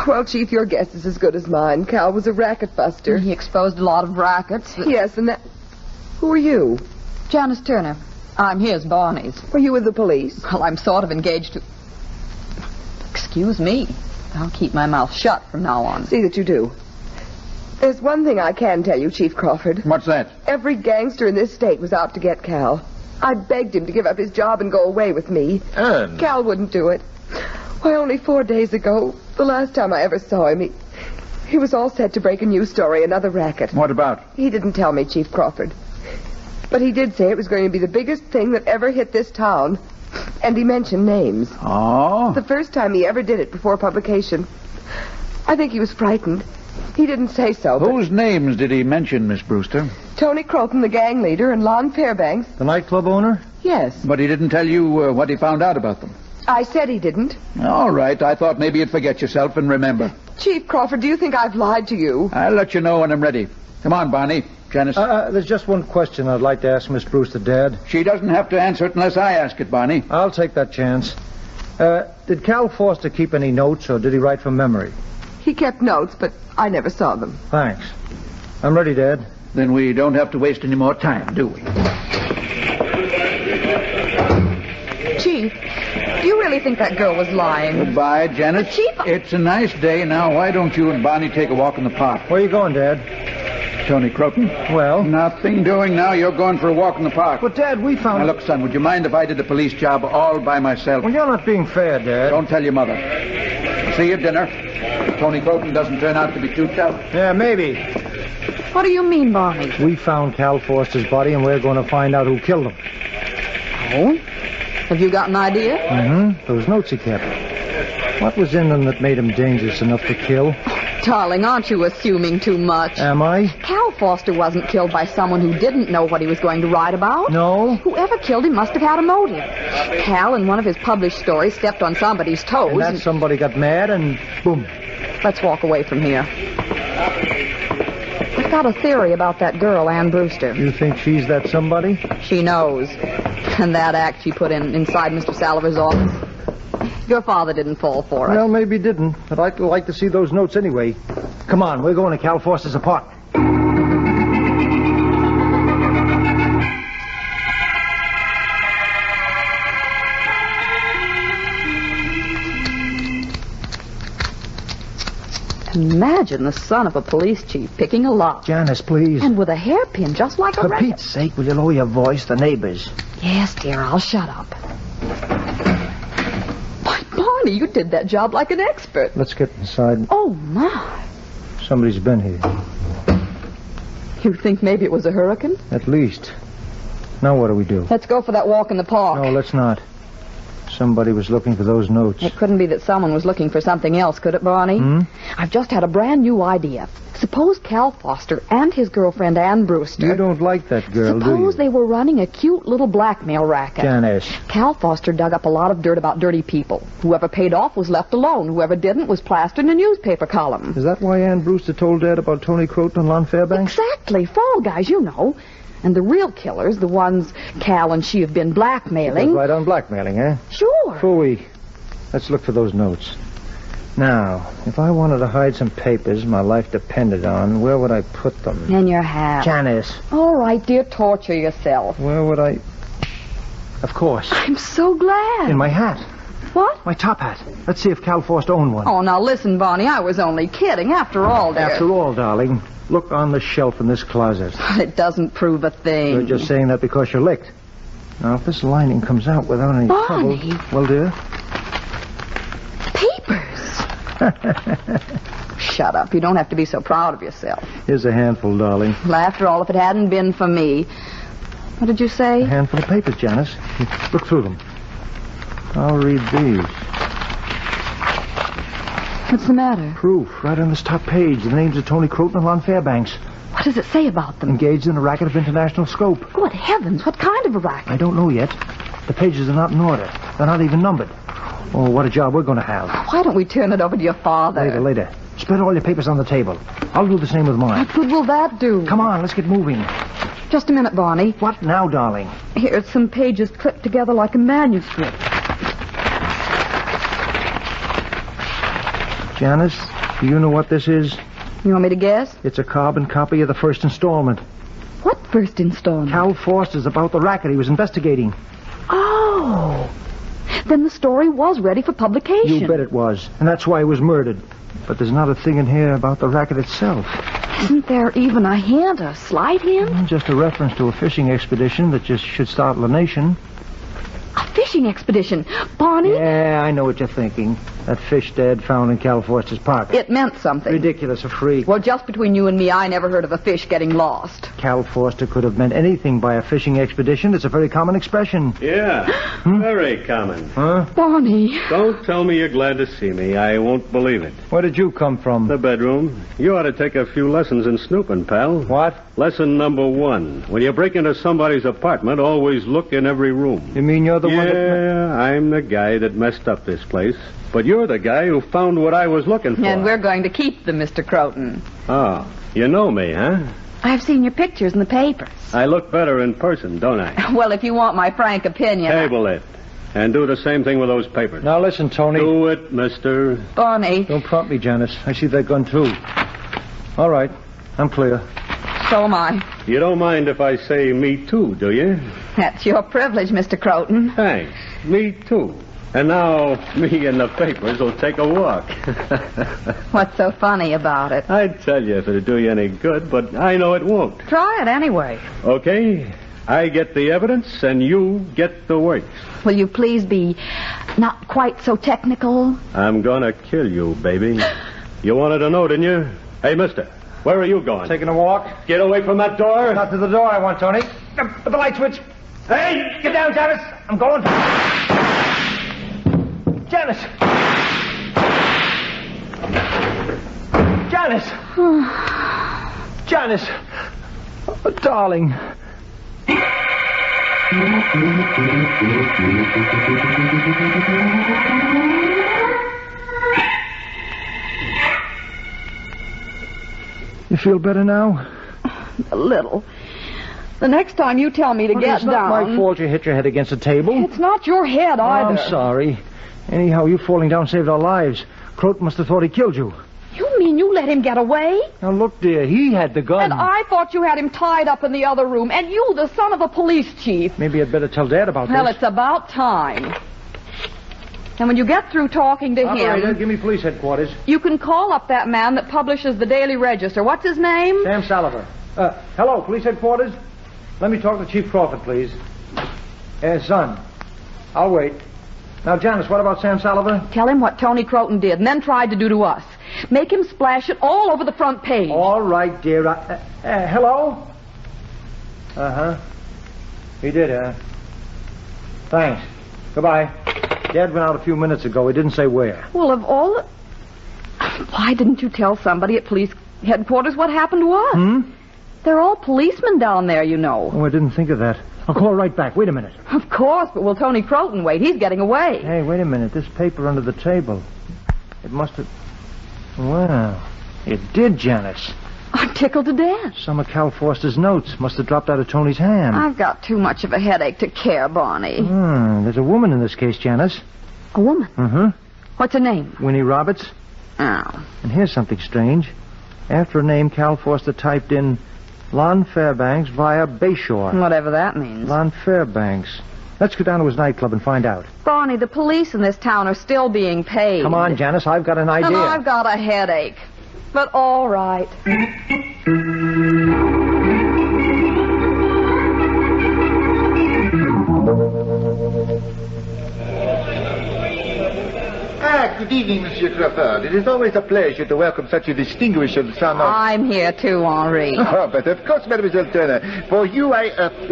Well, Chief, your guess is as good as mine. Cal was a racket buster. He exposed a lot of rackets. Yes, and that... Who are you? Janice Turner. I'm his, Barney's. Were you with the police? Well, I'm sort of engaged to... Excuse me. I'll keep my mouth shut from now on. See that you do. There's one thing I can tell you, Chief Crawford. What's that? Every gangster in this state was out to get Cal. I begged him to give up his job and go away with me. And? Cal wouldn't do it. Why, only 4 days ago, the last time I ever saw him, he was all set to break a new story, another racket. What about? He didn't tell me, Chief Crawford. But he did say it was going to be the biggest thing that ever hit this town. And he mentioned names. Oh? The first time he ever did it before publication. I think he was frightened. He didn't say so, but... Whose names did he mention, Miss Brewster? Tony Croton, the gang leader, and Lon Fairbanks. The nightclub owner? Yes. But he didn't tell you what he found out about them. I said he didn't. All right. I thought maybe you'd forget yourself and remember. Chief Crawford, do you think I've lied to you? I'll let you know when I'm ready. Come on, Barney. Janice. There's just one question I'd like to ask Miss Brewster, Dad. She doesn't have to answer it unless I ask it, Barney. I'll take that chance. Did Cal Foster keep any notes, or did he write from memory? He kept notes, but I never saw them. Thanks. I'm ready, Dad. Then we don't have to waste any more time, do we? Chief, do you really think that girl was lying? Goodbye, Janice. Chief... It's a nice day. Now, why don't you and Barney take a walk in the park? Where are you going, Dad? Tony Croton. Well? Nothing doing now. You're going for a walk in the park. But, Dad, we found... Now, look, son, would you mind if I did a police job all by myself? Well, you're not being fair, Dad. Don't tell your mother. I'll see you at dinner. If Tony Croton doesn't turn out to be too tough. Yeah, maybe. What do you mean, Barney? We found Cal Foster's body, and we're going to find out who killed him. Oh? Have you got an idea? Mm-hmm. Those notes he kept. What was in them that made him dangerous enough to kill? Darling, aren't you assuming too much? Am I? Cal Foster wasn't killed by someone who didn't know what he was going to write about. No. Whoever killed him must have had a motive. Cal, in one of his published stories, stepped on somebody's toes. And that somebody got mad and boom. Let's walk away from here. I've got a theory about that girl, Ann Brewster. You think she's that somebody? She knows. And that act she put inside Mr. Salver's office. Your father didn't fall for it. Well, maybe he didn't. But I'd like to see those notes anyway. Come on, we're going to Cal Foster's apartment. Imagine the son of a police chief picking a lock. Janice, please. And with a hairpin just like a For racket. Pete's sake, will you lower your voice? The neighbors. Yes, dear, I'll shut up. Why, Barney, you did that job like an expert. Let's get inside. Oh, my. Somebody's been here. You think maybe it was a hurricane? At least. Now what do we do? Let's go for that walk in the park. No, let's not. Somebody was looking for those notes. It couldn't be that someone was looking for something else, could it, Barney? Hmm? I've just had a brand new idea. Suppose Cal Foster and his girlfriend, Ann Brewster... You don't like that girl, do you? Suppose they were running a cute little blackmail racket. Janice. Cal Foster dug up a lot of dirt about dirty people. Whoever paid off was left alone. Whoever didn't was plastered in a newspaper column. Is that why Ann Brewster told Dad about Tony Croton and Lon Fairbanks? Exactly. Fall guys, you know. And the real killers, the ones Cal and she have been blackmailing... Right on blackmailing, eh? Sure. Phooey. Let's look for those notes. Now, if I wanted to hide some papers my life depended on, where would I put them? In your hat. Janice. All right, dear, torture yourself. Where would I... Of course. I'm so glad. In my hat. What? My top hat. Let's see if Cal Foster owned one. Oh, now listen, Barney, I was only kidding. After all, dear. After all, darling, look on the shelf in this closet. It doesn't prove a thing. You're just saying that because you're licked. Now, if this lining comes out without any Barney. trouble... Well, dear? Papers. Shut up. You don't have to be so proud of yourself. Here's a handful, darling. Well, after all, if it hadn't been for me... What did you say? A handful of papers, Janice. Look through them. I'll read these. What's the matter? Proof. Right on this top page. The names of Tony Croton and Lon Fairbanks. What does it say about them? Engaged in a racket of international scope. Good heavens, what kind of a racket? I don't know yet. The pages are not in order. They're not even numbered. Oh, what a job we're going to have. Why don't we turn it over to your father? Later. Spread all your papers on the table. I'll do the same with mine. What good will that do? Come on, let's get moving. Just a minute, Barney. What now, darling? Here's some pages clipped together like a manuscript. Janice, do you know what this is? You want me to guess? It's a carbon copy of the first installment. What first installment? Cal Foster's about the racket he was investigating. Oh. Then the story was ready for publication. You bet it was. And that's why he was murdered. But there's not a thing in here about the racket itself. Isn't there even a hint, a slight hint? Just a reference to a fishing expedition that just should start La Nation. A fishing expedition? Barney? Yeah, I know what you're thinking. That fish Dad found in Cal Forster's pocket. It meant something. Ridiculous, a freak. Well, just between you and me, I never heard of a fish getting lost. Cal Forster could have meant anything by a fishing expedition. It's a very common expression. Yeah, very common. Huh? Barney. Don't tell me you're glad to see me. I won't believe it. Where did you come from? The bedroom. You ought to take a few lessons in snooping, pal. What? Lesson number 1. When you break into somebody's apartment, always look in every room. You mean you're the one that... Yeah, I'm the guy that messed up this place. But you're the guy who found what I was looking for. And we're going to keep them, Mr. Croton. Oh, you know me, huh? I've seen your pictures in the papers. I look better in person, don't I? Well, if you want my frank opinion... Table it. And do the same thing with those papers. Now listen, Tony. Do it, mister. Barney. Don't prompt me, Janice. I see that gun, too. All right. I'm clear. So am I. You don't mind if I say me too, do you? That's your privilege, Mr. Croton. Thanks. Me too. And now, me and the papers will take a walk. What's so funny about it? I'd tell you if it'd do you any good, but I know it won't. Try it anyway. Okay? I get the evidence, and you get the works. Will you please be not quite so technical? I'm gonna kill you, baby. You wanted to know, didn't you? Hey, mister, where are you going? Taking a walk. Get away from that door. Not to the door I want, Tony. The light switch. Hey, get down, Janice. I'm going. Janice! Janice! Janice! Oh, darling. You feel better now? A little. The next time you tell me to get down... It's not my fault you hit your head against the table. It's not your head either. I'm sorry. Anyhow, you falling down saved our lives. Croton must have thought he killed you. You mean you let him get away? Now, look, dear, he had the gun. And I thought you had him tied up in the other room. And you, the son of a police chief. Maybe I'd better tell Dad about Well, this. it's about time. And when you get through talking to him... Operator, give me police headquarters. You can call up that man that publishes the Daily Register. What's his name? Sam Salliver. Hello, police headquarters? Let me talk to Chief Crawford, please. Son, I'll wait. Now, Janice, what about Sam Salliver? Tell him what Tony Croton did and then tried to do to us. Make him splash it all over the front page. All right, dear. Hello? Uh-huh. He did, huh? Thanks. Goodbye. Dad went out a few minutes ago. He didn't say where. Well, of all the... Why didn't you tell somebody at police headquarters what happened to us? They're all policemen down there, you know. Oh, I didn't think of that. I'll call right back. Wait a minute. Of course, but will Tony Croton wait? He's getting away. Hey, wait a minute. This paper under the table. It must have... Well, it did, Janice. I'm tickled to death. Some of Cal Forster's notes must have dropped out of Tony's hand. I've got too much of a headache to care, Barney. There's a woman in this case, Janice. A woman? Mm-hmm. What's her name? Winnie Roberts. Oh. And here's something strange. After her name, Cal Forster typed in Lon Fairbanks via Bayshore. Whatever that means. Lon Fairbanks. Let's go down to his nightclub and find out. Barney, the police in this town are still being paid. Come on, Janice, I've got an idea. And I've got a headache. But all right. Good evening, Monsieur Crawford. It is always a pleasure to welcome such a distinguished son of... I'm here too, Henri. Oh, but of course, Mademoiselle Turner. For you,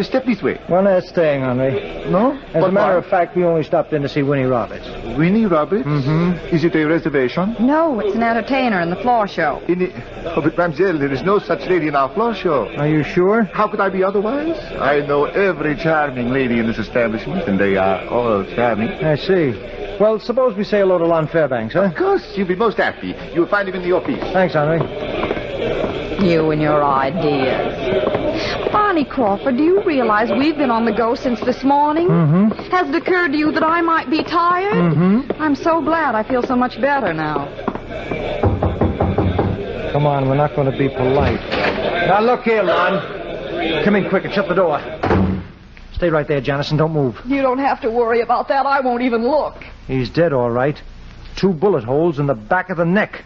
step this way. Well, that's staying, Henri. No? As a matter of fact, we only stopped in to see Winnie Roberts. Winnie Roberts? Mm-hmm. Is it a reservation? No, it's an entertainer in the floor show. Oh, but mademoiselle, there is no such lady in our floor show. Are you sure? How could I be otherwise? I know every charming lady in this establishment, and they are all charming. I see. Well, suppose we say hello to Lon Fairbanks, huh? Of course, you'll be most happy. You'll find him in the office. Thanks, Henri. You and your ideas. Barney Crawford, do you realize we've been on the go since this morning? Mm-hmm. Has it occurred to you that I might be tired? Mm-hmm. I'm so glad. I feel so much better now. Come on, we're not going to be polite. Now, look here, Lon. Come in quick and shut the door. Stay right there, Janice, and don't move. You don't have to worry about that. I won't even look. He's dead, all right. 2 bullet holes in the back of the neck.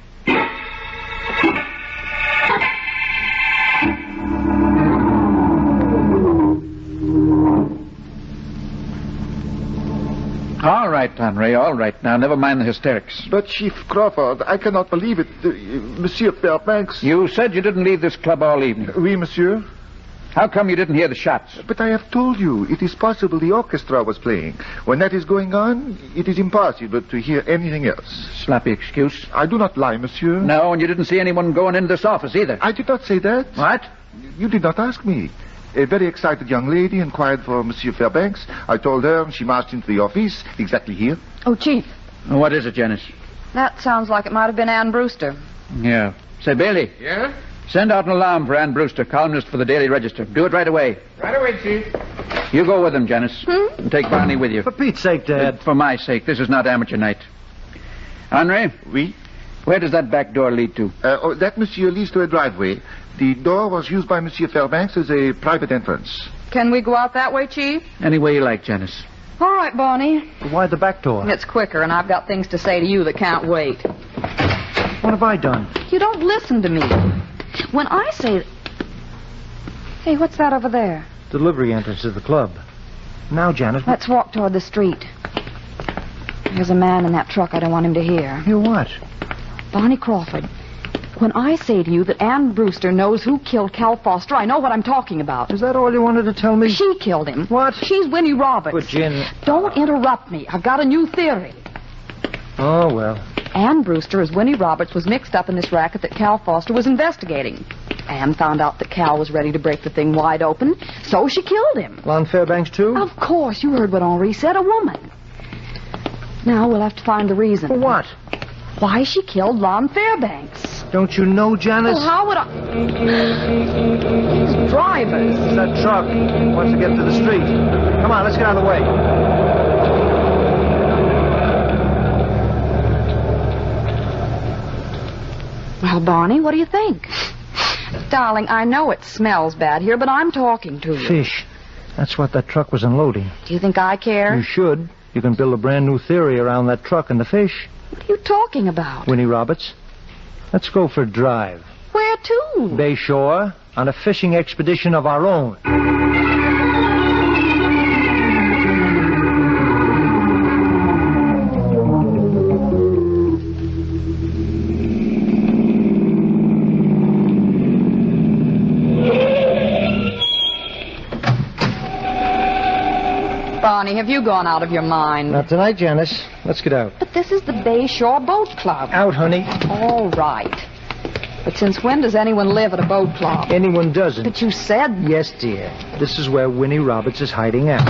right, Henry, all right. Now, never mind the hysterics. But, Chief Crawford, I cannot believe it. Monsieur Fairbanks... You said you didn't leave this club all evening. Oui, monsieur. How come you didn't hear the shots? But I have told you, it is possible the orchestra was playing. When that is going on, it is impossible to hear anything else. Sloppy excuse. I do not lie, monsieur. No, and you didn't see anyone going into this office either. I did not say that. What? You did not ask me. A very excited young lady inquired for Monsieur Fairbanks. I told her, and she marched into the office, exactly here. Oh, Chief. What is it, Janice? That sounds like it might have been Ann Brewster. Yeah. Say, Bailey. Yeah? Send out an alarm for Ann Brewster, columnist for the Daily Register. Do it right away. Right away, Chief. You go with him, Janice. And take Barney with you. For Pete's sake, Dad. For my sake. This is not amateur night. Henry? Oui? Where does that back door lead to? That, monsieur, leads to a driveway. The door was used by Monsieur Fairbanks as a private entrance. Can we go out that way, Chief? Any way you like, Janice. All right, Barney. Why the back door? It's quicker, and I've got things to say to you that can't wait. What have I done? You don't listen to me. When I say... Hey, what's that over there? Delivery entrance to the club. Now, Janice... Let's walk toward the street. There's a man in that truck I don't want him to hear. Hear what? Barney Crawford. When I say to you that Ann Brewster knows who killed Cal Foster, I know what I'm talking about. Is that all you wanted to tell me? She killed him. What? She's Winnie Roberts. But, Jen... Don't interrupt me. I've got a new theory. Oh, well. Ann Brewster, as Winnie Roberts, was mixed up in this racket that Cal Foster was investigating. Ann found out that Cal was ready to break the thing wide open, so she killed him. Lon Fairbanks, too? Of course. You heard what Henri said, a woman. Now we'll have to find the reason. For what? Why she killed Lon Fairbanks. Don't you know, Janice? Well, how would I... These drivers. It's that truck. Wants to get to the street. Come on, let's get out of the way. Well, Barney, what do you think? Darling, I know it smells bad here, but I'm talking to you. Fish. That's what that truck was unloading. Do you think I care? You should. You can build a brand new theory around that truck and the fish. What are you talking about? Winnie Roberts. Let's go for a drive. Where to? Bay Shore, on a fishing expedition of our own. Barney, have you gone out of your mind? Not tonight, Janice. Let's get out. But this is the Bay Shore Boat Club. Out, honey. All right. But since when does anyone live at a boat club? Anyone doesn't. But you said... Yes, dear. This is where Winnie Roberts is hiding out.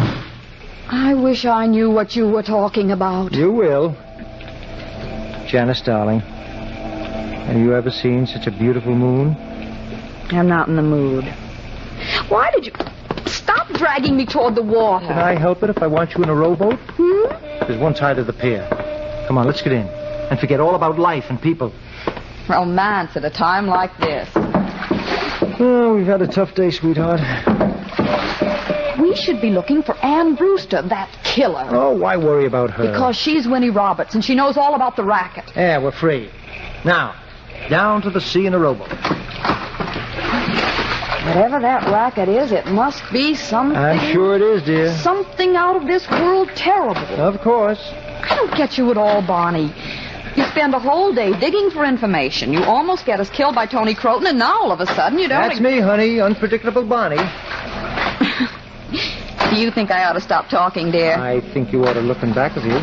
I wish I knew what you were talking about. You will. Janice, darling, have you ever seen such a beautiful moon? I'm not in the mood. Why did you... Stop dragging me toward the water. Can I help it if I want you in a rowboat? There's one side of the pier. Come on, let's get in. And forget all about life and people. Romance at a time like this. Oh, we've had a tough day, sweetheart. We should be looking for Ann Brewster, that killer. Oh, why worry about her? Because she's Winnie Roberts, and she knows all about the racket. Yeah, we're free. Now, down to the sea in a rowboat. Whatever that racket is, it must be something... I'm sure it is, dear. Something out of this world terrible. Of course. I don't get you at all, Barney. You spend a whole day digging for information. You almost get us killed by Tony Croton, and now all of a sudden you don't... That's me, honey. Unpredictable Barney. Do you think I ought to stop talking, dear? I think you ought to look in back of you.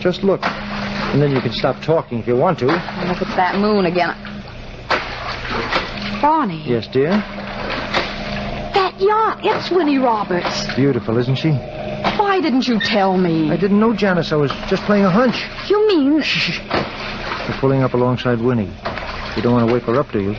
Just look. And then you can stop talking if you want to. Look at that moon again. Barney. Yes, dear? That yacht. It's Winnie Roberts. Beautiful, isn't she? Why didn't you tell me? I didn't know, Janice. I was just playing a hunch. You mean... Shh. We're pulling up alongside Winnie. You don't want to wake her up, do you?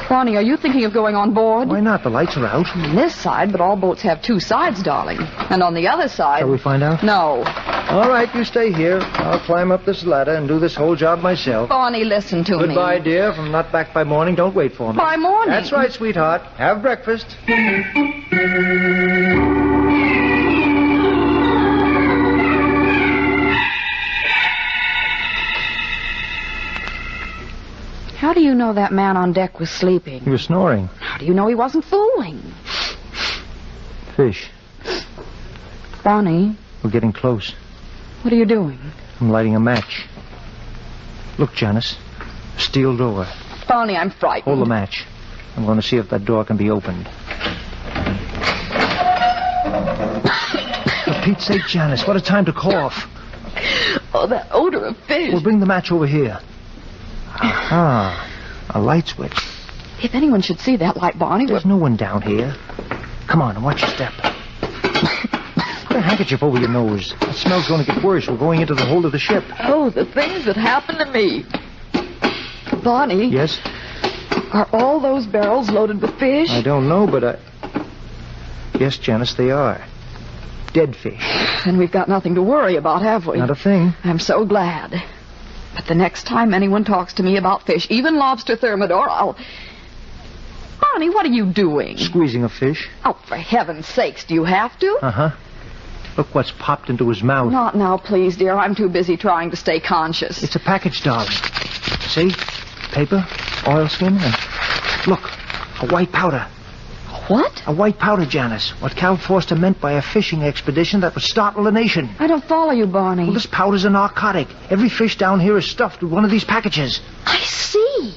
Barney, are you thinking of going on board? Why not? The lights are out. On this side, but all boats have two sides, darling. And on the other side... Shall we find out? No. All right, you stay here. I'll climb up this ladder and do this whole job myself. Barney, listen to me. Goodbye, dear. If I'm not back by morning, don't wait for me. By morning? That's right, sweetheart. Have breakfast. How do you know that man on deck was sleeping? He was snoring. How do you know he wasn't fooling? Fish. Barney. We're getting close. What are you doing? I'm lighting a match. Look, Janice. A steel door. Barney, I'm frightened. Hold the match. I'm going to see if that door can be opened. For Pete's sake, Janice, what a time to cough. Oh, that odor of fish. Well, bring the match over here. Aha. A light switch. If anyone should see that light, Barney... There's no one down here. Come on, and watch your step. Put a handkerchief over your nose. The smell's going to get worse. We're going into the hold of the ship. Oh, the things that happened to me. Barney? Yes? Are all those barrels loaded with fish? I don't know, but Yes, Janice, they are. Dead fish. Then we've got nothing to worry about, have we? Not a thing. I'm so glad. But the next time anyone talks to me about fish, even lobster thermidor, I'll... Barney, what are you doing? Squeezing a fish. Oh, for heaven's sakes, do you have to? Uh-huh. Look what's popped into his mouth. Not now, please, dear. I'm too busy trying to stay conscious. It's a package, darling. See? Paper, oilskin, and... Look, a white powder. What? A white powder, Janice. What Cal Forster meant by a fishing expedition that would startle a nation. I don't follow you, Barney. Well, this powder's a narcotic. Every fish down here is stuffed with one of these packages. I see.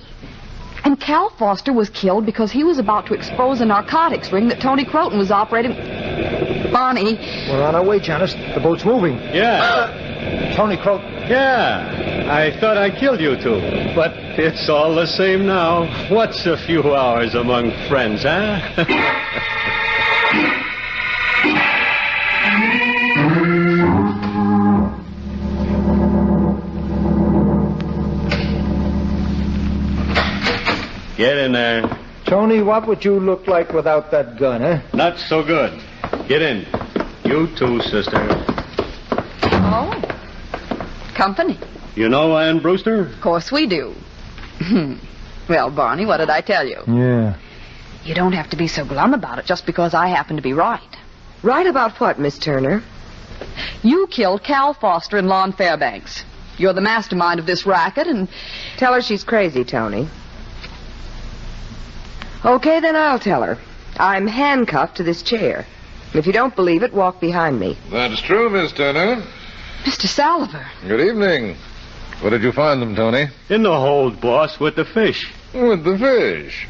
And Cal Forster was killed because he was about to expose a narcotics ring that Tony Croton was operating... Barney. We're on our way, Janice. The boat's moving. Yeah. Tony Croton. Yeah. I thought I killed you two. But it's all the same now. What's a few hours among friends, huh? Get in there. Tony, what would you look like without that gun, eh? Not so good. Get in. You too, sister. Oh. Company. You know Ann Brewster? Of course we do. Well, Barney, what did I tell you? Yeah. You don't have to be so glum about it just because I happen to be right. Right about what, Miss Turner? You killed Cal Forster and Lon Fairbanks. You're the mastermind of this racket, and... Tell her she's crazy, Tony. Okay, then I'll tell her. I'm handcuffed to this chair. If you don't believe it, walk behind me. That's true, Miss Turner. Mr. Salliver. Good evening. Where did you find them, Tony? In the hold, boss, with the fish. With the fish.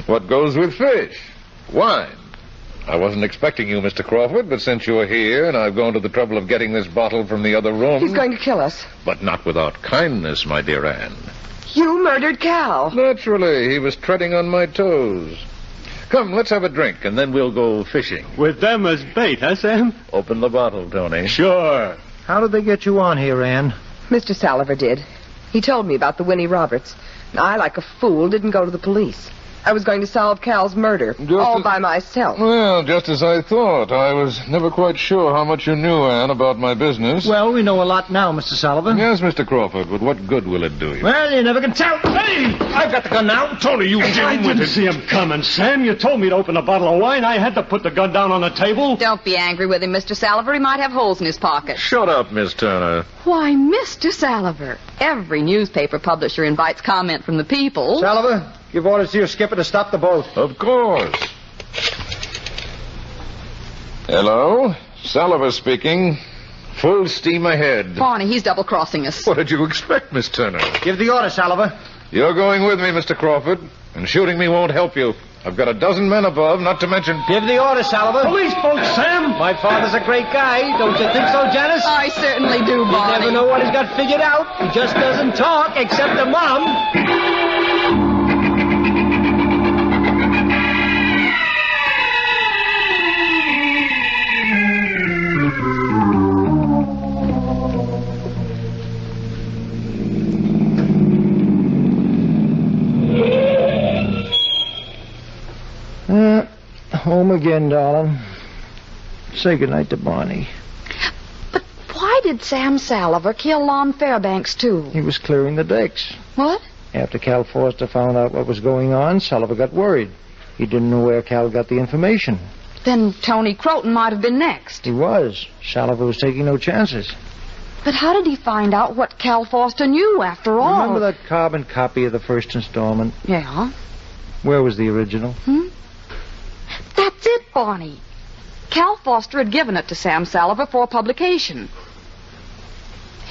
What goes with fish? Wine. I wasn't expecting you, Mr. Crawford, but since you're here and I've gone to the trouble of getting this bottle from the other room... He's going to kill us. But not without kindness, my dear Anne. You murdered Cal. Naturally. He was treading on my toes. Come, let's have a drink, and then we'll go fishing. With them as bait, huh, Sam? Open the bottle, Tony. Sure. How did they get you on here, Ann? Mr. Salliver did. He told me about the Winnie Roberts. I, like a fool, didn't go to the police. I was going to solve Cal's murder, all by myself. Well, just as I thought. I was never quite sure how much you knew, Anne, about my business. Well, we know a lot now, Mr. Sullivan. Yes, Mr. Crawford, but what good will it do you? Well, you never can tell. Hey! I've got the gun now. Tony, you didn't see him coming, Sam. You told me to open a bottle of wine. I had to put the gun down on the table. Don't be angry with him, Mr. Salliver. He might have holes in his pocket. Shut up, Miss Turner. Why, Mr. Salliver, every newspaper publisher invites comment from the people. Salliver, give orders to your skipper to stop the boat. Of course. Hello? Salliver speaking. Full steam ahead. Barney, he's double-crossing us. What did you expect, Miss Turner? Give the order, Salliver. You're going with me, Mr. Crawford, and shooting me won't help you. I've got a dozen men above, not to mention... Give the order, Salliver. Police boat, Sam! My father's a great guy. Don't you think so, Janice? I certainly do, Barney. You never know what he's got figured out. He just doesn't talk, except to Mom. Home again, darling. Say goodnight to Barney. But why did Sam Salliver kill Lon Fairbanks, too? He was clearing the decks. What? After Cal Forster found out what was going on, Salliver got worried. He didn't know where Cal got the information. Then Tony Croton might have been next. He was. Salliver was taking no chances. But how did he find out what Cal Forster knew, after all? Remember that carbon copy of the first installment? Yeah. Where was the original? That's it, Barney. Cal Forster had given it to Sam Salliver for publication.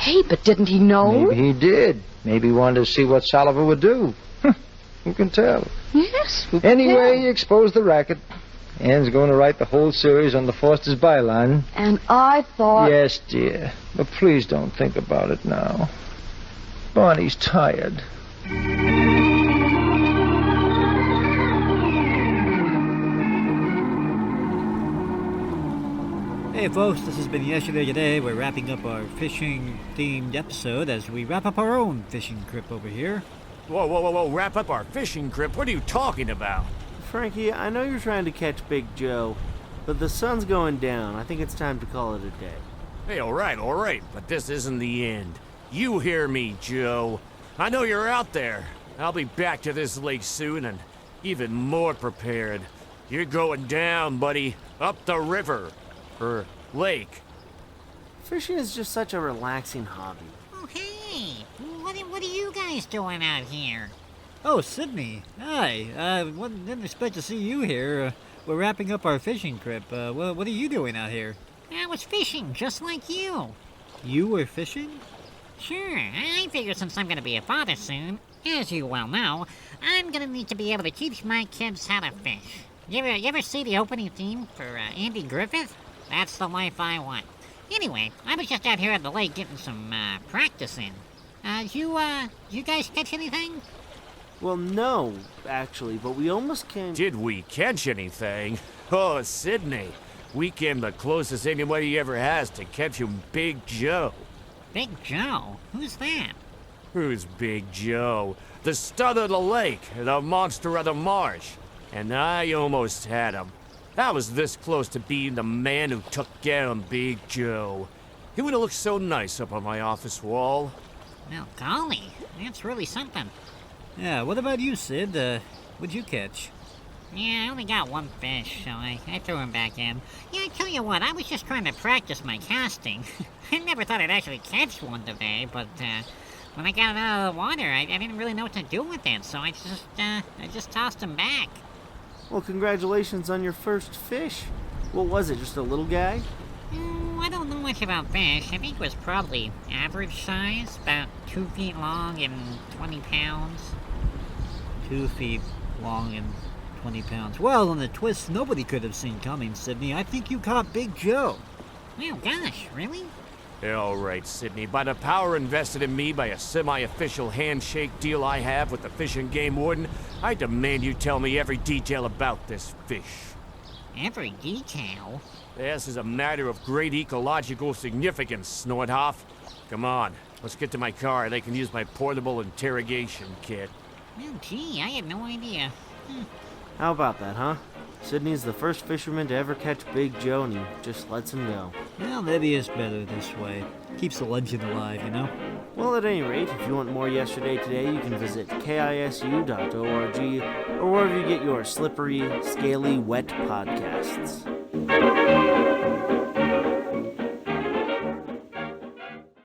Hey, but didn't he know? Maybe he did. Maybe he wanted to see what Salva would do. Who can tell? Yes. Anyway, he exposed the racket. Anne's going to write the whole series on the Foster's byline. And I thought... Yes, dear. But please don't think about it now. Barney's tired. Hey folks, this has been Yesterday Today. We're wrapping up our fishing-themed episode as we wrap up our own fishing trip over here. Whoa, wrap up our fishing trip? What are you talking about? Frankie, I know you're trying to catch Big Joe, but the sun's going down. I think it's time to call it a day. Hey, all right, but this isn't the end. You hear me, Joe. I know you're out there. I'll be back to this lake soon and even more prepared. You're going down, buddy, up the river. Or lake. Fishing is just such a relaxing hobby. Oh, hey! What are you guys doing out here? Oh, Sydney. Hi. Didn't expect to see you here. We're wrapping up our fishing trip. What are you doing out here? I was fishing, just like you. You were fishing? Sure, I figured since I'm going to be a father soon, as you well know, I'm going to need to be able to teach my kids how to fish. You ever see the opening theme for Andy Griffith? That's the life I want. Anyway, I was just out here at the lake getting some practice in. You guys catch anything? Well, no, actually, but we almost came... Did we catch anything? Oh, Sydney, we came the closest anybody ever has to catching Big Joe. Big Joe? Who's that? Who's Big Joe? The stud of the lake, the monster of the marsh. And I almost had him. I was this close to being the man who took down Big Joe. He would have looked so nice up on my office wall. Well, golly, that's really something. Yeah, what about you, Sid? What'd you catch? Yeah, I only got one fish, so I threw him back in. Yeah, I tell you what, I was just trying to practice my casting. I never thought I'd actually catch one today, but when I got it out of the water, I didn't really know what to do with it, so I just tossed him back. Well, congratulations on your first fish. What was it, just a little guy? I don't know much about fish. I think it was probably average size, about 2 feet long and 20 pounds. 2 feet long and 20 pounds. Well, on the twist nobody could have seen coming, Sydney. I think you caught Big Joe. Well, gosh, really? All right, Sydney. By the power invested in me by a semi-official handshake deal I have with the Fish and Game Warden, I demand you tell me every detail about this fish. Every detail? This is a matter of great ecological significance, Snorthoff. Come on, let's get to my car. They can use my portable interrogation kit. Oh, gee, I had no idea. How about that, huh? Sydney's the first fisherman to ever catch Big Joe, and he just lets him go. Well, maybe it's better this way. Keeps the legend alive, you know? Well, at any rate, if you want more Yesterday Today, you can visit KISU.org or wherever you get your slippery, scaly, wet podcasts.